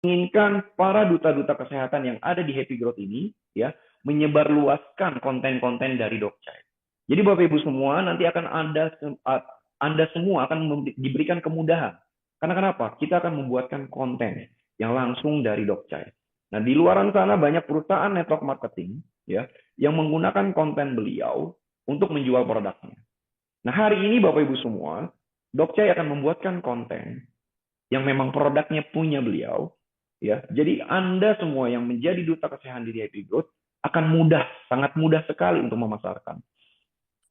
inginkan para duta-duta kesehatan yang ada di Happy Growth ini ya menyebarluaskan konten-konten dari DocChai. Jadi Bapak Ibu semua nanti akan Anda semua akan diberikan kemudahan. Karena kenapa? Kita akan membuatkan konten yang langsung dari DocChai. Nah, di luaran sana banyak perusahaan network marketing ya yang menggunakan konten beliau untuk menjual produknya. Nah, hari ini Bapak Ibu semua, DocChai akan membuatkan konten yang memang produknya punya beliau. Ya, jadi Anda semua yang menjadi duta kesehatan di Happy Growth akan mudah, sangat mudah sekali untuk memasarkan.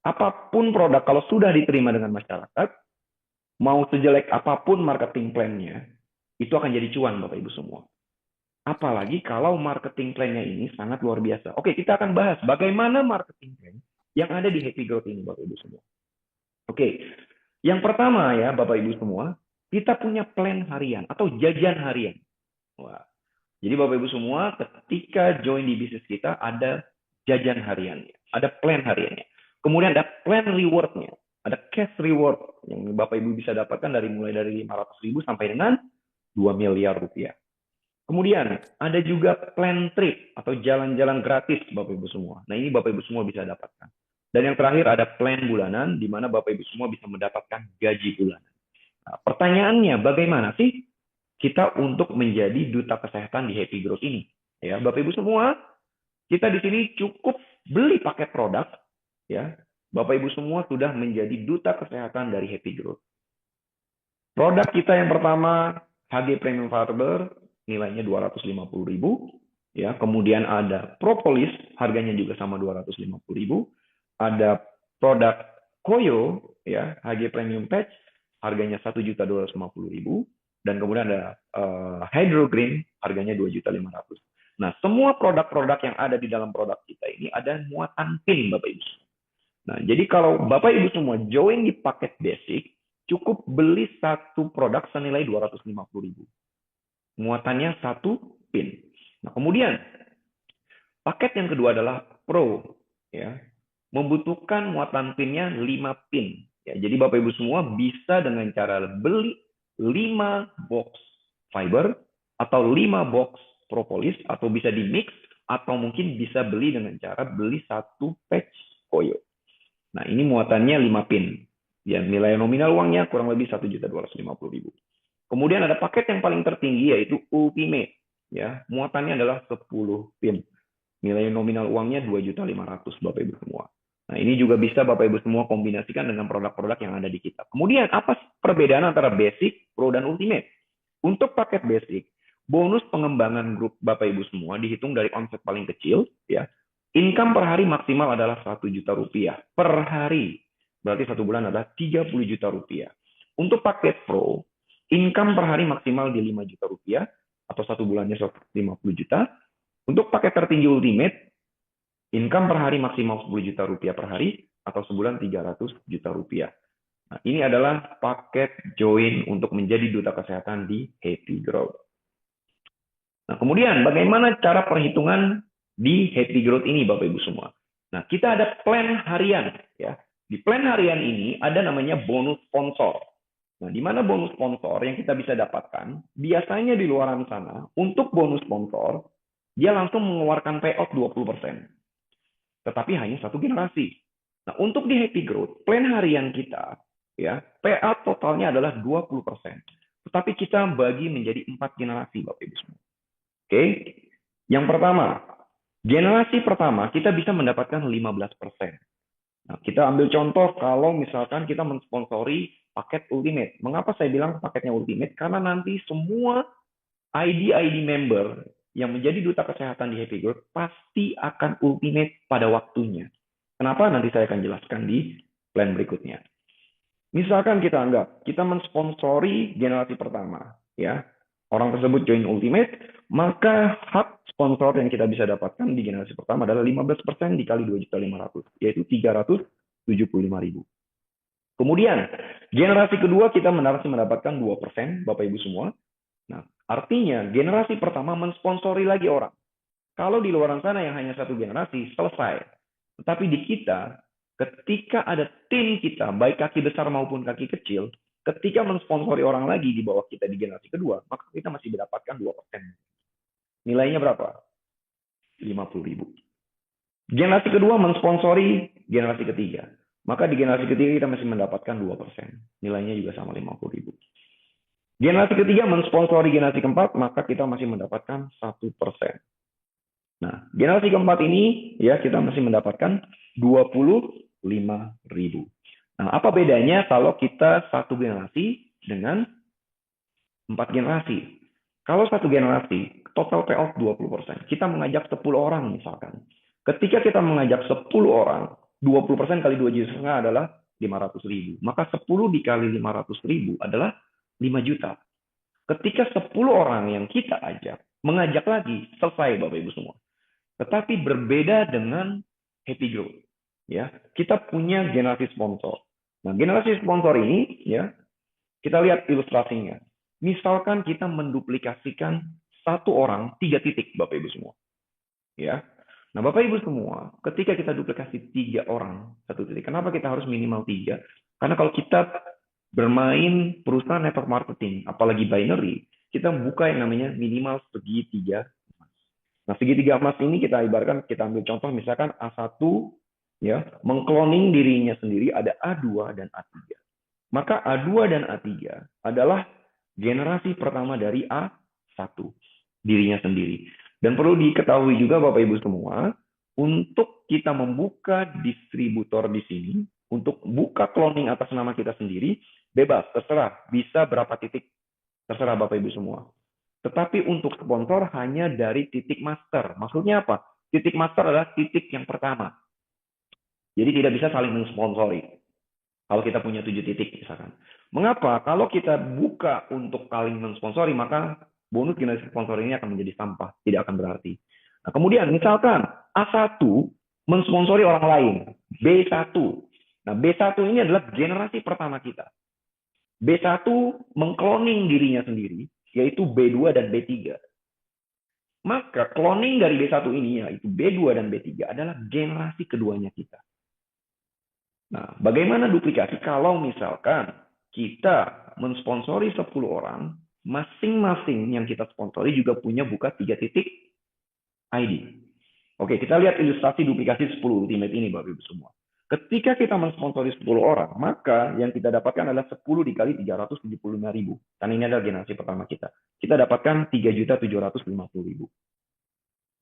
Apapun produk kalau sudah diterima dengan masyarakat, mau sejelek apapun marketing plan-nya, itu akan jadi cuan Bapak Ibu semua. Apalagi kalau marketing plan-nya ini sangat luar biasa. Oke, kita akan bahas bagaimana marketing plan yang ada di Happy Growth ini Bapak Ibu semua. Oke, yang pertama ya Bapak Ibu semua, kita punya plan harian atau jajan harian. Wah, jadi Bapak Ibu semua ketika join di bisnis kita ada jajan hariannya, ada plan hariannya. Kemudian ada plan reward-nya, ada cash reward yang Bapak Ibu bisa dapatkan mulai dari 500.000 sampai dengan 2 miliar rupiah. Kemudian ada juga plan trip atau jalan-jalan gratis Bapak Ibu semua. Nah, ini Bapak Ibu semua bisa dapatkan. Dan yang terakhir ada plan bulanan di mana Bapak Ibu semua bisa mendapatkan gaji bulanan. Nah, pertanyaannya bagaimana sih kita untuk menjadi duta kesehatan di Happy Growth ini? Ya, Bapak Ibu semua, kita di sini cukup beli paket produk, ya. Bapak Ibu semua sudah menjadi duta kesehatan dari Happy Growth. Produk kita yang pertama HG Premium Fiber, nilainya 250.000, ya. Kemudian ada Propolis, harganya juga sama 250.000. Ada produk Koyo, ya, HG Premium Patch, harganya 1.250.000. Dan kemudian ada Hydro Green, harganya 2.500.000. Nah, semua produk-produk yang ada di dalam produk kita ini ada muatan PIN, Bapak Ibu. Nah, jadi kalau Bapak Ibu semua join di paket basic, cukup beli satu produk senilai 250.000. Muatannya satu PIN. Nah, kemudian paket yang kedua adalah Pro, ya. Membutuhkan muatan PIN-nya 5 PIN. Ya, jadi Bapak Ibu semua bisa dengan cara beli 5 box fiber atau 5 box propolis atau bisa di mix atau mungkin bisa beli dengan cara beli satu patch koyo. Nah, ini muatannya 5 pin. Ya, nilai nominal uangnya kurang lebih 1.250.000. Kemudian ada paket yang paling tertinggi yaitu Ultimate. Ya, muatannya adalah 10 pin. Nilai nominal uangnya 2.500.000 Bapak Ibu semua. Nah, ini juga bisa Bapak Ibu semua kombinasikan dengan produk-produk yang ada di kita. Kemudian, apa perbedaan antara basic, pro, dan ultimate? Untuk paket basic, bonus pengembangan grup Bapak Ibu semua dihitung dari omset paling kecil, ya. Income per hari maksimal adalah 1 juta rupiah per hari. Berarti satu bulan adalah 30 juta rupiah. Untuk paket pro, income per hari maksimal di 5 juta rupiah atau satu bulannya 150 juta. Untuk paket tertinggi ultimate, income per hari maksimal 10 juta rupiah per hari atau sebulan 300 juta rupiah. Nah, ini adalah paket join untuk menjadi duta kesehatan di Happy Growth. Nah, kemudian bagaimana cara perhitungan di Happy Growth ini Bapak Ibu semua? Nah, kita ada plan harian ya. Di plan harian ini ada namanya bonus sponsor. Nah, di mana bonus sponsor yang kita bisa dapatkan? Biasanya di luaran sana untuk bonus sponsor dia langsung mengeluarkan payout 20%. Tetapi hanya satu generasi. Nah, untuk di Happy Growth, plan harian kita, ya, payout totalnya adalah 20%. Tetapi kita bagi menjadi 4 generasi, Bapak Ibu semua. Oke, yang pertama, generasi pertama kita bisa mendapatkan 15%. Nah, kita ambil contoh kalau misalkan kita mensponsori paket Ultimate. Mengapa saya bilang paketnya Ultimate? Karena nanti semua ID member yang menjadi duta kesehatan di Happy Growth pasti akan ultimate pada waktunya. Kenapa? Nanti saya akan jelaskan di plan berikutnya. Misalkan kita anggap kita mensponsori generasi pertama, ya, orang tersebut join ultimate, maka hak sponsor yang kita bisa dapatkan di generasi pertama adalah 15% dikali 2.500.000, yaitu 375.000. Kemudian generasi kedua kita masih mendapatkan 2%, Bapak Ibu semua. Nah, artinya generasi pertama mensponsori lagi orang. Kalau di luar sana yang hanya satu generasi, selesai. Tetapi di kita, ketika ada tim kita, baik kaki besar maupun kaki kecil, ketika mensponsori orang lagi di bawah kita di generasi kedua, maka kita masih mendapatkan 2%. Nilainya berapa? 50.000. Generasi kedua mensponsori generasi ketiga. Maka di generasi ketiga kita masih mendapatkan 2%. Nilainya juga sama 50.000. Generasi ketiga mensponsori generasi keempat, maka kita masih mendapatkan 1%. Nah, generasi keempat ini ya kita masih mendapatkan 25.000. Nah, apa bedanya kalau kita satu generasi dengan 4 generasi? Kalau satu generasi, total payout 20%. Kita mengajak 10 orang misalkan. Ketika kita mengajak 10 orang, 20% kali 2,5 juta adalah 500.000. Maka 10 dikali 500.000 adalah 5 juta. Ketika 10 orang yang kita mengajak lagi, selesai Bapak Ibu semua. Tetapi berbeda dengan Happy Growth. Ya, kita punya generasi sponsor. Nah, generasi sponsor ini ya, kita lihat ilustrasinya. Misalkan kita menduplikasikan satu orang 3 titik Bapak Ibu semua. Ya. Nah, Bapak Ibu semua, ketika kita duplikasi 3 orang satu titik, kenapa kita harus minimal 3? Karena kalau kita bermain perusahaan network marketing, apalagi binary, kita buka yang namanya minimal segitiga. Nah, segitiga emas ini kita ibaratkan, kita ambil contoh misalkan A1 ya, mengkloning dirinya sendiri ada A2 dan A3. Maka A2 dan A3 adalah generasi pertama dari A1, dirinya sendiri. Dan perlu diketahui juga Bapak Ibu semua, untuk kita membuka distributor di sini, untuk buka cloning atas nama kita sendiri, bebas, terserah, bisa berapa titik, terserah Bapak Ibu semua. Tetapi untuk sponsor hanya dari titik master. Maksudnya apa? Titik master adalah titik yang pertama. Jadi tidak bisa saling mensponsori. Kalau kita punya 7 titik misalkan. Mengapa? Kalau kita buka untuk saling mensponsori, maka bonus generasi sponsor ini akan menjadi sampah. Tidak akan berarti. Nah, kemudian misalkan A1 mensponsori orang lain. B1. Nah, B1 ini adalah generasi pertama kita. B1 mengkloning dirinya sendiri, yaitu B2 dan B3. Maka cloning dari B1 ini, yaitu B2 dan B3, adalah generasi keduanya kita. Nah, bagaimana duplikasi kalau misalkan kita mensponsori 10 orang, masing-masing yang kita sponsori juga punya buka 3 titik ID. Oke, kita lihat ilustrasi duplikasi 10 Ultimate ini Bapak Ibu semua. Ketika kita mensponsori 10 orang, maka yang kita dapatkan adalah 10 dikali 375.000. Karena ini adalah generasi pertama kita. Kita dapatkan 3.750.000.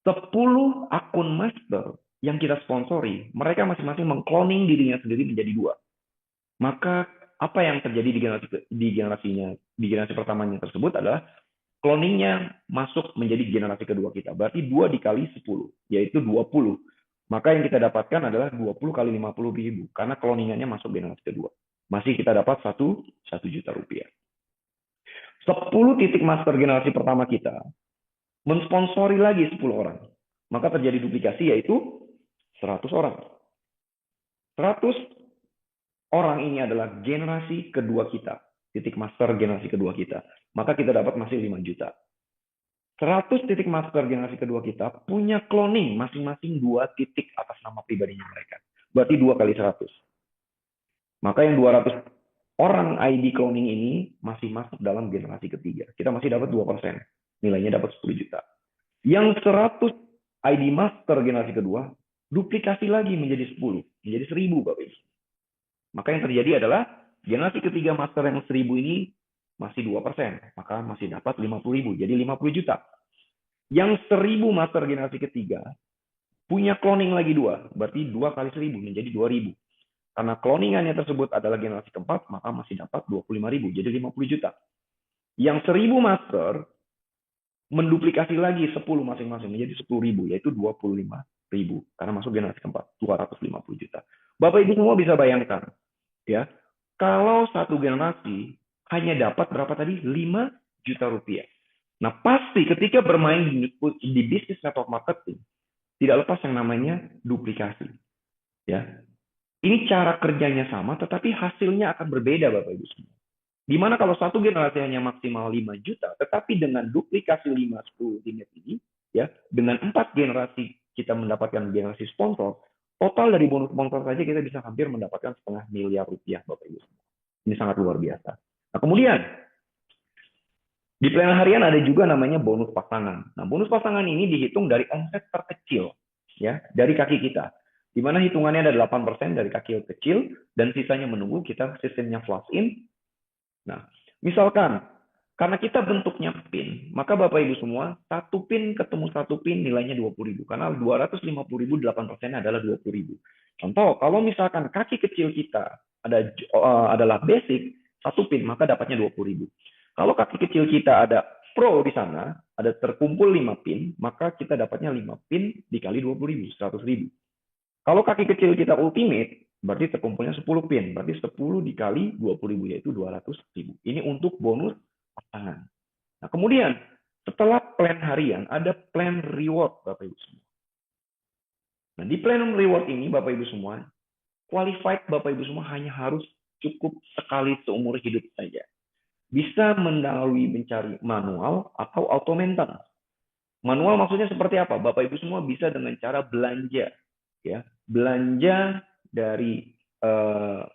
10 akun master yang kita sponsori, mereka masing-masing mengkloning dirinya sendiri menjadi 2. Maka apa yang terjadi di generasi pertamanya tersebut adalah cloningnya masuk menjadi generasi kedua kita. Berarti 2 dikali 10, yaitu 20. Maka yang kita dapatkan adalah 20 kali 50.000, karena cloningannya masuk generasi kedua. Masih kita dapat 1 juta rupiah. 10 titik master generasi pertama kita mensponsori lagi 10 orang. Maka terjadi duplikasi yaitu 100 orang. 100 orang ini adalah generasi kedua kita. Titik master generasi kedua kita. Maka kita dapat masih 5 juta. 100 titik master generasi kedua kita punya cloning masing-masing 2 titik atas nama pribadinya mereka. Berarti 2 kali 100. Maka yang 200 orang ID cloning ini masih masuk dalam generasi ketiga. Kita masih dapat 2%. Nilainya dapat 10 juta. Yang 100 ID master generasi kedua, duplikasi lagi menjadi 10. Menjadi 1.000 Bapak Ibu. Maka yang terjadi adalah generasi ketiga master yang 1.000 ini masih 2%, maka masih dapat 50.000, jadi 50 juta. Yang 1.000 master generasi ketiga punya cloning lagi 2, berarti 2 kali 1.000 menjadi 2.000. Karena cloningannya tersebut adalah generasi keempat, maka masih dapat 25.000, jadi 50 juta. Yang 1.000 master menduplikasi lagi 10 masing-masing menjadi 10.000, yaitu 25.000, karena masuk generasi keempat, 250 juta. Bapak Ibu semua bisa bayangkan, ya, kalau satu generasi hanya dapat berapa tadi? 5 juta rupiah. Nah, pasti ketika bermain di bisnis network marketing, tidak lepas yang namanya duplikasi. Ya, ini cara kerjanya sama, tetapi hasilnya akan berbeda, Bapak Ibu semua. Dimana kalau satu generasi hanya maksimal 5 juta, tetapi dengan duplikasi 5-10 unit ini, ya, dengan 4 generasi kita mendapatkan generasi sponsor, total dari bonus sponsor saja kita bisa hampir mendapatkan 0,5 miliar rupiah, Bapak Ibu semua. Ini sangat luar biasa. Nah, kemudian Di plan harian ada juga namanya bonus pasangan. Nah, bonus pasangan ini dihitung dari omset terkecil, ya, dari kaki kita. Di mana hitungannya ada 8% dari kaki kecil, dan sisanya menunggu kita sistemnya flush in. Nah, misalkan, karena kita bentuknya pin, maka Bapak Ibu semua, satu pin ketemu satu pin nilainya 20.000. Karena 250.000, 8% adalah 20.000. Contoh, kalau misalkan kaki kecil kita adalah basic, satu pin, maka dapatnya 20.000. Kalau kaki kecil kita ada pro di sana, ada terkumpul 5 pin, maka kita dapatnya 5 pin dikali 20.000, 100.000. Kalau kaki kecil kita ultimate, berarti terkumpulnya 10 pin, berarti 10 dikali 20.000, yaitu 200.000. Ini untuk bonus pasangan. Nah, kemudian setelah plan harian, ada plan reward, Bapak Ibu semua. Nah, di plan reward ini, Bapak Ibu semua, qualified Bapak Ibu semua hanya harus cukup sekali seumur hidup saja. Bisa melalui mencari manual atau auto maintenance. Manual maksudnya seperti apa? Bapak Ibu semua bisa dengan cara belanja, ya, belanja dari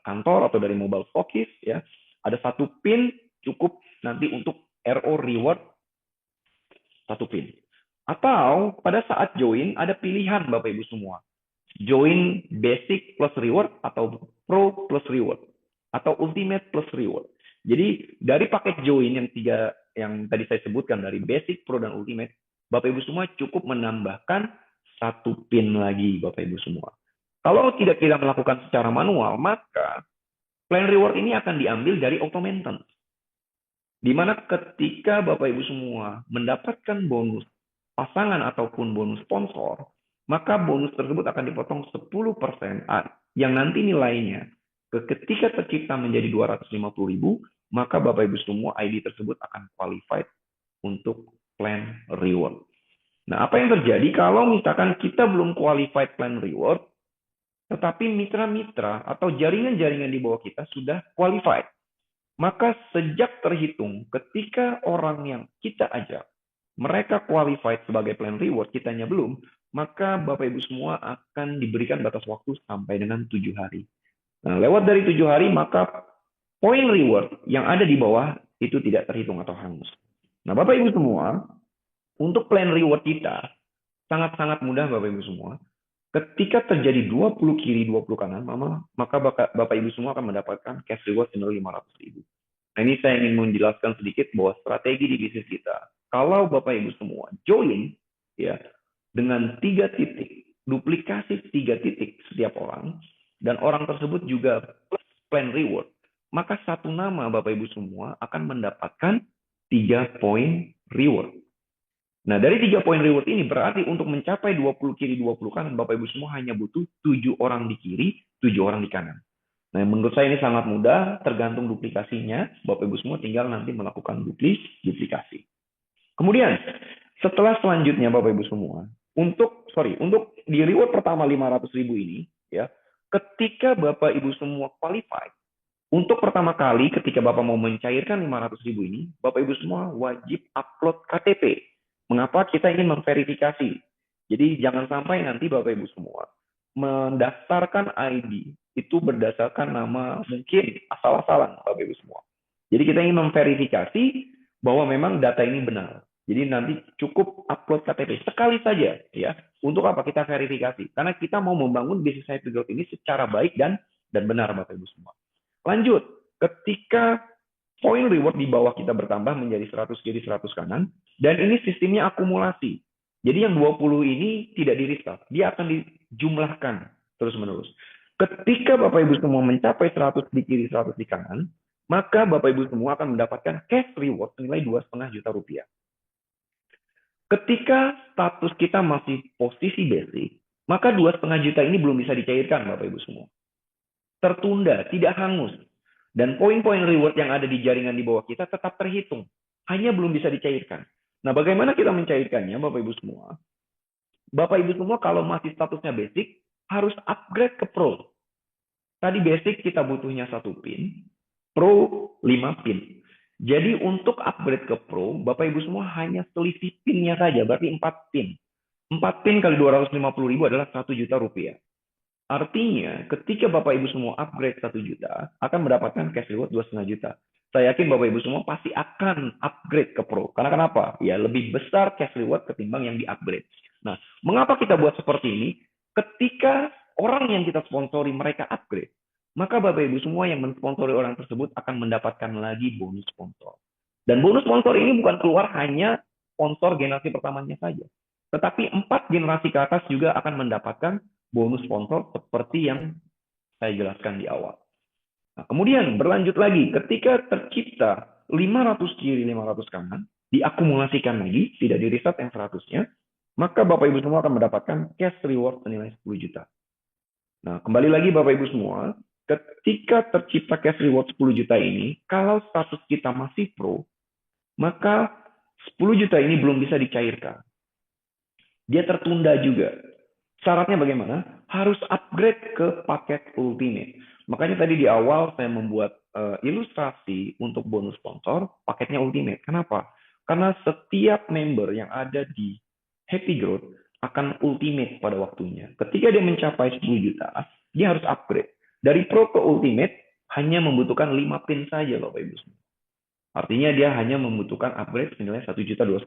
kantor atau dari mobile stokis, ya. Ada satu pin cukup nanti untuk RO reward satu pin. Atau pada saat join ada pilihan Bapak Ibu semua. Join basic plus reward atau pro plus reward atau ultimate plus reward. Jadi dari paket join yang tiga yang tadi saya sebutkan dari basic, pro dan ultimate, Bapak Ibu semua cukup menambahkan satu pin lagi Bapak Ibu semua. Kalau tidak kita melakukan secara manual, maka plan reward ini akan diambil dari auto maintenance. Di mana ketika Bapak Ibu semua mendapatkan bonus pasangan ataupun bonus sponsor, maka bonus tersebut akan dipotong 10% yang nanti nilainya ketika tercipta menjadi 250.000, maka Bapak Ibu semua ID tersebut akan qualified untuk plan reward. Nah, apa yang terjadi kalau misalkan kita belum qualified plan reward, tetapi mitra-mitra atau jaringan-jaringan di bawah kita sudah qualified? Maka sejak terhitung ketika orang yang kita ajak, mereka qualified sebagai plan reward, kitanya belum, maka Bapak Ibu semua akan diberikan batas waktu sampai dengan 7 hari. Nah, lewat dari 7 hari, maka poin reward yang ada di bawah itu tidak terhitung atau hangus. Nah, Bapak Ibu semua, untuk plan reward kita, sangat-sangat mudah Bapak Ibu semua. Ketika terjadi 20 kiri, 20 kanan, maka Bapak Ibu semua akan mendapatkan cash reward senilai 500.000. Nah, ini saya ingin menjelaskan sedikit bahwa strategi di bisnis kita, kalau Bapak Ibu semua join, ya, dengan 3 titik, duplikasi 3 titik setiap orang, dan orang tersebut juga plus plan reward, maka satu nama Bapak Ibu semua akan mendapatkan 3 poin reward. Nah, dari 3 poin reward ini berarti untuk mencapai 20 kiri, 20 kanan, Bapak Ibu semua hanya butuh 7 orang di kiri, 7 orang di kanan. Nah, menurut saya ini sangat mudah, tergantung duplikasinya. Bapak Ibu semua tinggal nanti melakukan duplikasi. Kemudian, setelah selanjutnya Bapak Ibu semua, untuk di reward pertama 500.000 ini, ya, ketika Bapak Ibu semua qualified, untuk pertama kali ketika Bapak mau mencairkan 500.000 ini, Bapak Ibu semua wajib upload KTP. Mengapa kita ingin memverifikasi? Jadi jangan sampai nanti Bapak Ibu semua mendaftarkan ID itu berdasarkan nama mungkin asal-asalan Bapak Ibu semua. Jadi kita ingin memverifikasi bahwa memang data ini benar. Jadi nanti cukup upload KTP sekali saja, ya. Untuk apa kita verifikasi? Karena kita mau membangun bisnis Happy Growth ini secara baik dan benar Bapak Ibu semua. Lanjut, ketika poin reward di bawah kita bertambah menjadi 100 kiri 100 kanan, dan ini sistemnya akumulasi. Jadi yang 20 ini tidak di-restart, dia akan dijumlahkan terus-menerus. Ketika Bapak Ibu semua mencapai 100 di kiri 100 di kanan, maka Bapak Ibu semua akan mendapatkan cash reward senilai 2,5 juta rupiah. Ketika status kita masih posisi basic, maka 2,5 juta ini belum bisa dicairkan Bapak Ibu semua. Tertunda, tidak hangus. Dan poin-poin reward yang ada di jaringan di bawah kita tetap terhitung. Hanya belum bisa dicairkan. Nah, bagaimana kita mencairkannya, Bapak Ibu semua? Bapak Ibu semua kalau masih statusnya basic, harus upgrade ke pro. Tadi basic kita butuhnya 1 pin, pro 5 pin. Jadi untuk upgrade ke pro, Bapak Ibu semua hanya selisih pinnya saja, berarti 4 pin. 4 pin kali 250.000 adalah 1 juta rupiah. Artinya, ketika Bapak Ibu semua upgrade 1 juta, akan mendapatkan cash reward 2,5 juta. Saya yakin Bapak Ibu semua pasti akan upgrade ke Pro. Karena kenapa? Ya, lebih besar cash reward ketimbang yang di-upgrade. Nah, mengapa kita buat seperti ini? Ketika orang yang kita sponsori mereka upgrade, maka Bapak Ibu semua yang mensponsori orang tersebut akan mendapatkan lagi bonus sponsor. Dan bonus sponsor ini bukan keluar hanya sponsor generasi pertamanya saja. Tetapi 4 generasi ke atas juga akan mendapatkan bonus sponsor seperti yang saya jelaskan di awal. Nah, kemudian berlanjut lagi, ketika tercipta 500 kiri, 500 kanan, diakumulasikan lagi, tidak di reset yang 100-nya, maka Bapak Ibu semua akan mendapatkan cash reward senilai 10 juta. Nah, kembali lagi Bapak Ibu semua, ketika tercipta cash reward 10 juta ini, kalau status kita masih pro, maka 10 juta ini belum bisa dicairkan. Dia tertunda juga. Syaratnya bagaimana? Harus upgrade ke paket Ultimate. Makanya tadi di awal saya membuat ilustrasi untuk bonus sponsor, paketnya Ultimate. Kenapa? Karena setiap member yang ada di Happy Growth akan Ultimate pada waktunya. Ketika dia mencapai 10 juta, dia harus upgrade. Dari Pro ke Ultimate hanya membutuhkan 5 pin saja Bapak Ibu. Artinya dia hanya membutuhkan upgrade senilai 1.250.000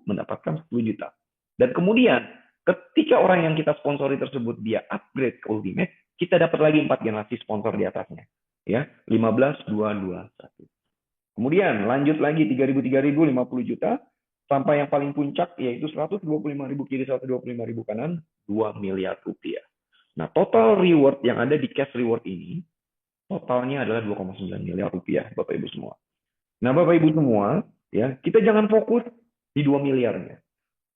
mendapatkan 10 juta. Dan kemudian ketika orang yang kita sponsori tersebut dia upgrade ke Ultimate, kita dapat lagi 4 generasi sponsor di atasnya. Ya, 15, 2, 2, 1. Kemudian lanjut lagi 3.000, 3.000, 50 juta. Sampai yang paling puncak yaitu 125.000 kiri, 125.000 kanan, 2 miliar rupiah. Nah, total reward yang ada di cash reward ini, totalnya adalah 2,9 miliar rupiah, Bapak Ibu semua. Nah, Bapak Ibu semua, ya, kita jangan fokus di 2 miliarnya.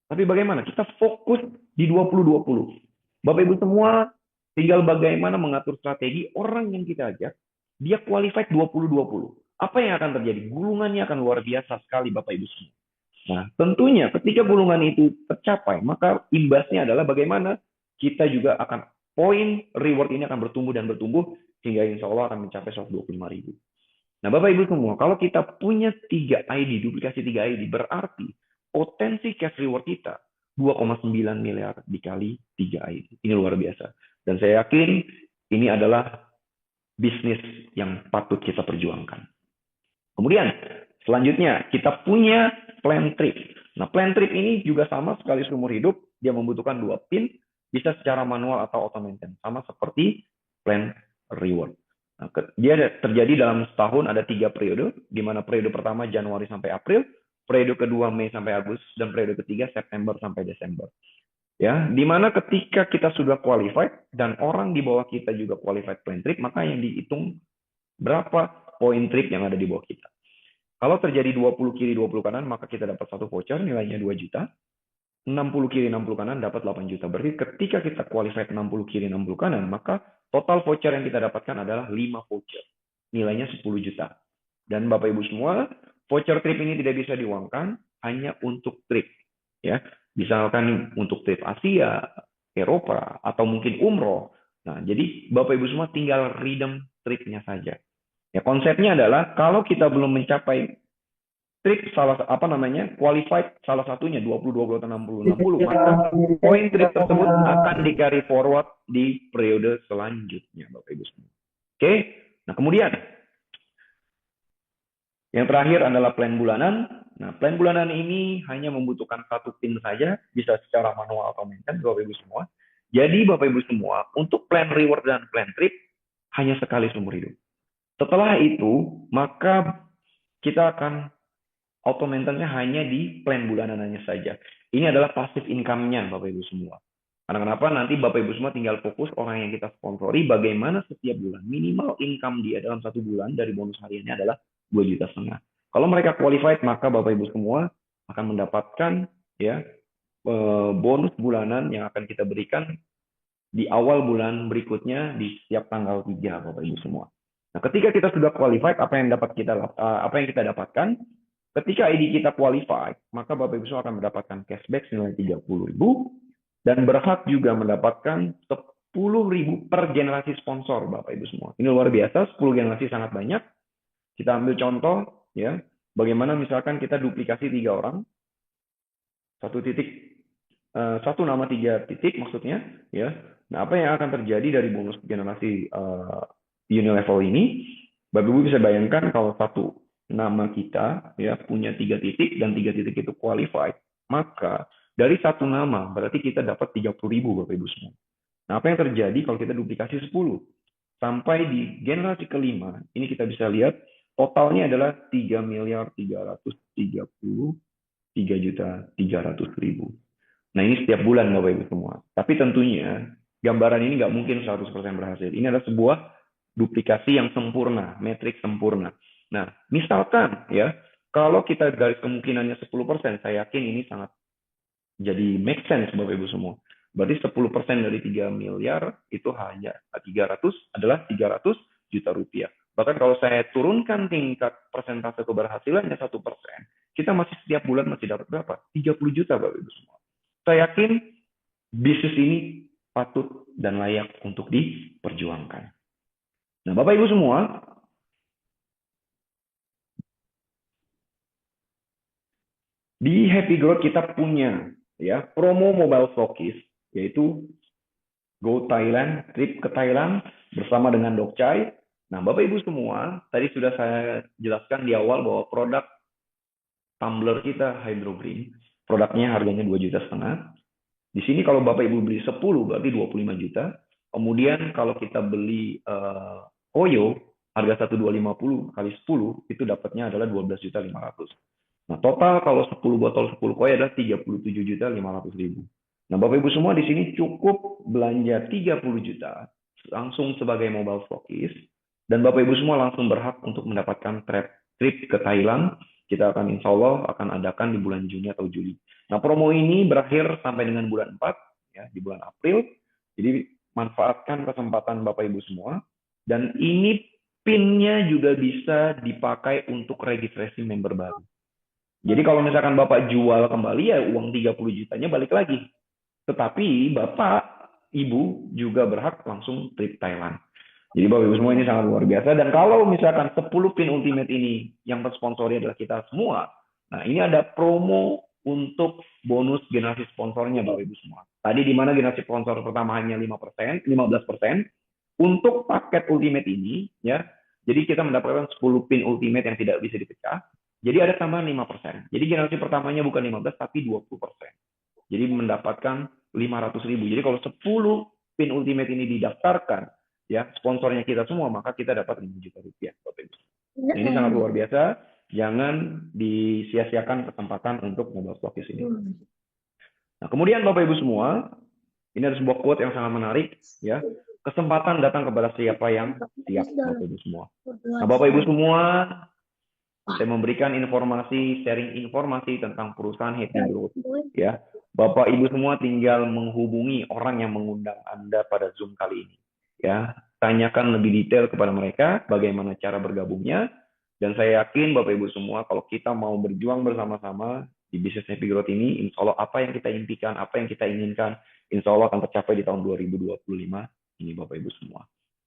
Tapi bagaimana? Kita fokus di 2020. Bapak Ibu semua tinggal bagaimana mengatur strategi orang yang kita ajak, dia qualified 2020. Apa yang akan terjadi? Gulungannya akan luar biasa sekali Bapak Ibu semua. Nah, tentunya ketika gulungan itu tercapai, maka imbasnya adalah bagaimana kita juga akan poin reward ini akan bertumbuh dan bertumbuh hingga insya Allah akan mencapai 125.000. Nah, Bapak Ibu semua, kalau kita punya 3 ID, duplikasi 3 ID, berarti potensi cash reward kita 2,9 miliar dikali 3 ID. Ini luar biasa. Dan saya yakin ini adalah bisnis yang patut kita perjuangkan. Kemudian, selanjutnya, kita punya plan trip. Nah, plan trip ini juga sama sekali seumur hidup. Dia membutuhkan 2 pin, bisa secara manual atau automated. Sama seperti plan reward. Nah, dia terjadi dalam setahun ada 3 periode, di mana periode pertama Januari sampai April, periode kedua Mei sampai Agustus, dan periode ketiga September sampai Desember. Ya, di mana ketika kita sudah qualified dan orang di bawah kita juga qualified plan trip, maka yang dihitung berapa poin trip yang ada di bawah kita. Kalau terjadi 20 kiri 20 kanan, maka kita dapat 1 voucher nilainya 2 juta. 60 kiri 60 kanan dapat 8 juta. Berarti ketika kita qualified 60 kiri 60 kanan, maka total voucher yang kita dapatkan adalah 5 voucher. Nilainya 10 juta. Dan Bapak Ibu semua, voucher trip ini tidak bisa diuangkan, hanya untuk trip. Ya, misalkan untuk trip Asia, Eropa, atau mungkin umroh. Nah, jadi Bapak Ibu semua tinggal redeem tripnya saja. Ya, konsepnya adalah kalau kita belum mencapai trip qualified salah satunya 20, 20, 60, 60, maka poin trip tersebut akan di carry forward di periode selanjutnya, Bapak Ibu semua. Oke, nah kemudian yang terakhir adalah plan bulanan. Nah, plan bulanan ini hanya membutuhkan 1 pin saja, bisa secara manual atau maintenance, Bapak Ibu semua. Jadi Bapak Ibu semua, untuk plan reward dan plan trip hanya sekali seumur hidup. Setelah itu, maka kita akan auto maintenance-nya hanya di plan bulanannya saja. Ini adalah passive income-nya, Bapak Ibu semua. Karena kenapa? Nanti Bapak Ibu semua tinggal fokus orang yang kita sponsori, bagaimana setiap bulan minimal income dia dalam 1 bulan dari bonus hariannya adalah 2,5 juta. Kalau mereka qualified, maka Bapak Ibu semua akan mendapatkan ya bonus bulanan yang akan kita berikan di awal bulan berikutnya di setiap tanggal 3, Bapak Ibu semua. Nah, ketika kita sudah qualified, apa yang kita dapatkan? Ketika ID kita qualified, maka Bapak Ibu semua akan mendapatkan cashback senilai 30.000 dan berhak juga mendapatkan 10.000 per generasi sponsor, Bapak Ibu semua. Ini luar biasa, 10 generasi sangat banyak. Kita ambil contoh, ya, bagaimana misalkan kita duplikasi 3 orang, 1 titik satu nama 3 titik maksudnya, ya. Nah, apa yang akan terjadi dari bonus generasi Unilevel ini? Bapak Ibu bisa bayangkan kalau satu nama kita ya punya 3 titik dan 3 titik itu qualified, maka dari satu nama berarti kita dapat 30.000 Bapak Ibu semua. Nah, apa yang terjadi kalau kita duplikasi 10? Sampai di generasi kelima, ini kita bisa lihat totalnya adalah 3.333.300.000. Nah, ini setiap bulan Bapak Ibu semua. Tapi tentunya gambaran ini nggak mungkin 100% berhasil. Ini adalah sebuah duplikasi yang sempurna, metrik sempurna. Nah, misalkan ya, kalau kita garis kemungkinannya 10%, saya yakin ini sangat jadi make sense Bapak Ibu semua. Berarti 10% dari 3 miliar itu hanya 300 adalah 300 juta rupiah. Bahkan kalau saya turunkan tingkat persentase keberhasilannya 1%, kita masih setiap bulan masih dapat berapa? 30 juta Bapak Ibu semua. Saya yakin bisnis ini patut dan layak untuk diperjuangkan. Nah, Bapak Ibu semua, di Happy Growth kita punya ya promo mobile stokis yaitu Go Thailand, trip ke Thailand bersama dengan Dokcai. Nah, Bapak Ibu semua, tadi sudah saya jelaskan di awal bahwa produk tumbler kita Hydro Green, produknya harganya 2,5 juta. Di sini kalau Bapak Ibu beli 10 berarti 25 juta. Kemudian kalau kita beli Oyo harga 1,250 kali 10 itu dapatnya adalah 12.500.000. Nah, total kalau 10 botol 10 koi adalah 37.500.000. Nah, Bapak Ibu semua di sini cukup belanja 30 juta langsung sebagai mobile stockist dan Bapak Ibu semua langsung berhak untuk mendapatkan trip ke Thailand. Kita akan insya Allah akan adakan di bulan Juni atau Juli. Nah, promo ini berakhir sampai dengan bulan 4 ya, di bulan April. Jadi manfaatkan kesempatan Bapak Ibu semua dan ini PIN-nya juga bisa dipakai untuk registrasi member baru. Jadi kalau misalkan Bapak jual kembali ya uang 30 jutanya balik lagi. Tetapi Bapak, Ibu juga berhak langsung trip Thailand. Jadi Bapak Ibu semua ini sangat luar biasa. Dan kalau misalkan 10 pin ultimate ini yang tersponsori adalah kita semua, nah ini ada promo untuk bonus generasi sponsornya Bapak Ibu semua. Tadi di mana generasi sponsor pertama hanya 5%, 15%. Untuk paket ultimate ini, ya, jadi kita mendapatkan 10 pin ultimate yang tidak bisa dipecah. Jadi ada tambahan 5%. Jadi generasi pertamanya bukan 15 tapi 20%. Jadi mendapatkan 500.000. Jadi kalau 10 pin ultimate ini didaftarkan, ya sponsornya kita semua, maka kita dapat 5 juta rupiah. Nah, ini sangat luar biasa. Jangan disia-siakan kesempatan untuk mobile stockist ini. Nah, kemudian Bapak Ibu semua, ini ada sebuah quote yang sangat menarik, ya. Kesempatan datang kepada siapa yang siap, Bapak Ibu semua. Nah, Bapak Ibu semua, saya memberikan informasi, sharing informasi tentang perusahaan Happy Growth. Ya, Bapak Ibu semua tinggal menghubungi orang yang mengundang Anda pada Zoom kali ini. Ya, tanyakan lebih detail kepada mereka bagaimana cara bergabungnya. Dan saya yakin Bapak Ibu semua, kalau kita mau berjuang bersama-sama di bisnis Happy Growth ini, insya Allah apa yang kita impikan, apa yang kita inginkan, insya Allah akan tercapai di tahun 2025 ini Bapak Ibu semua.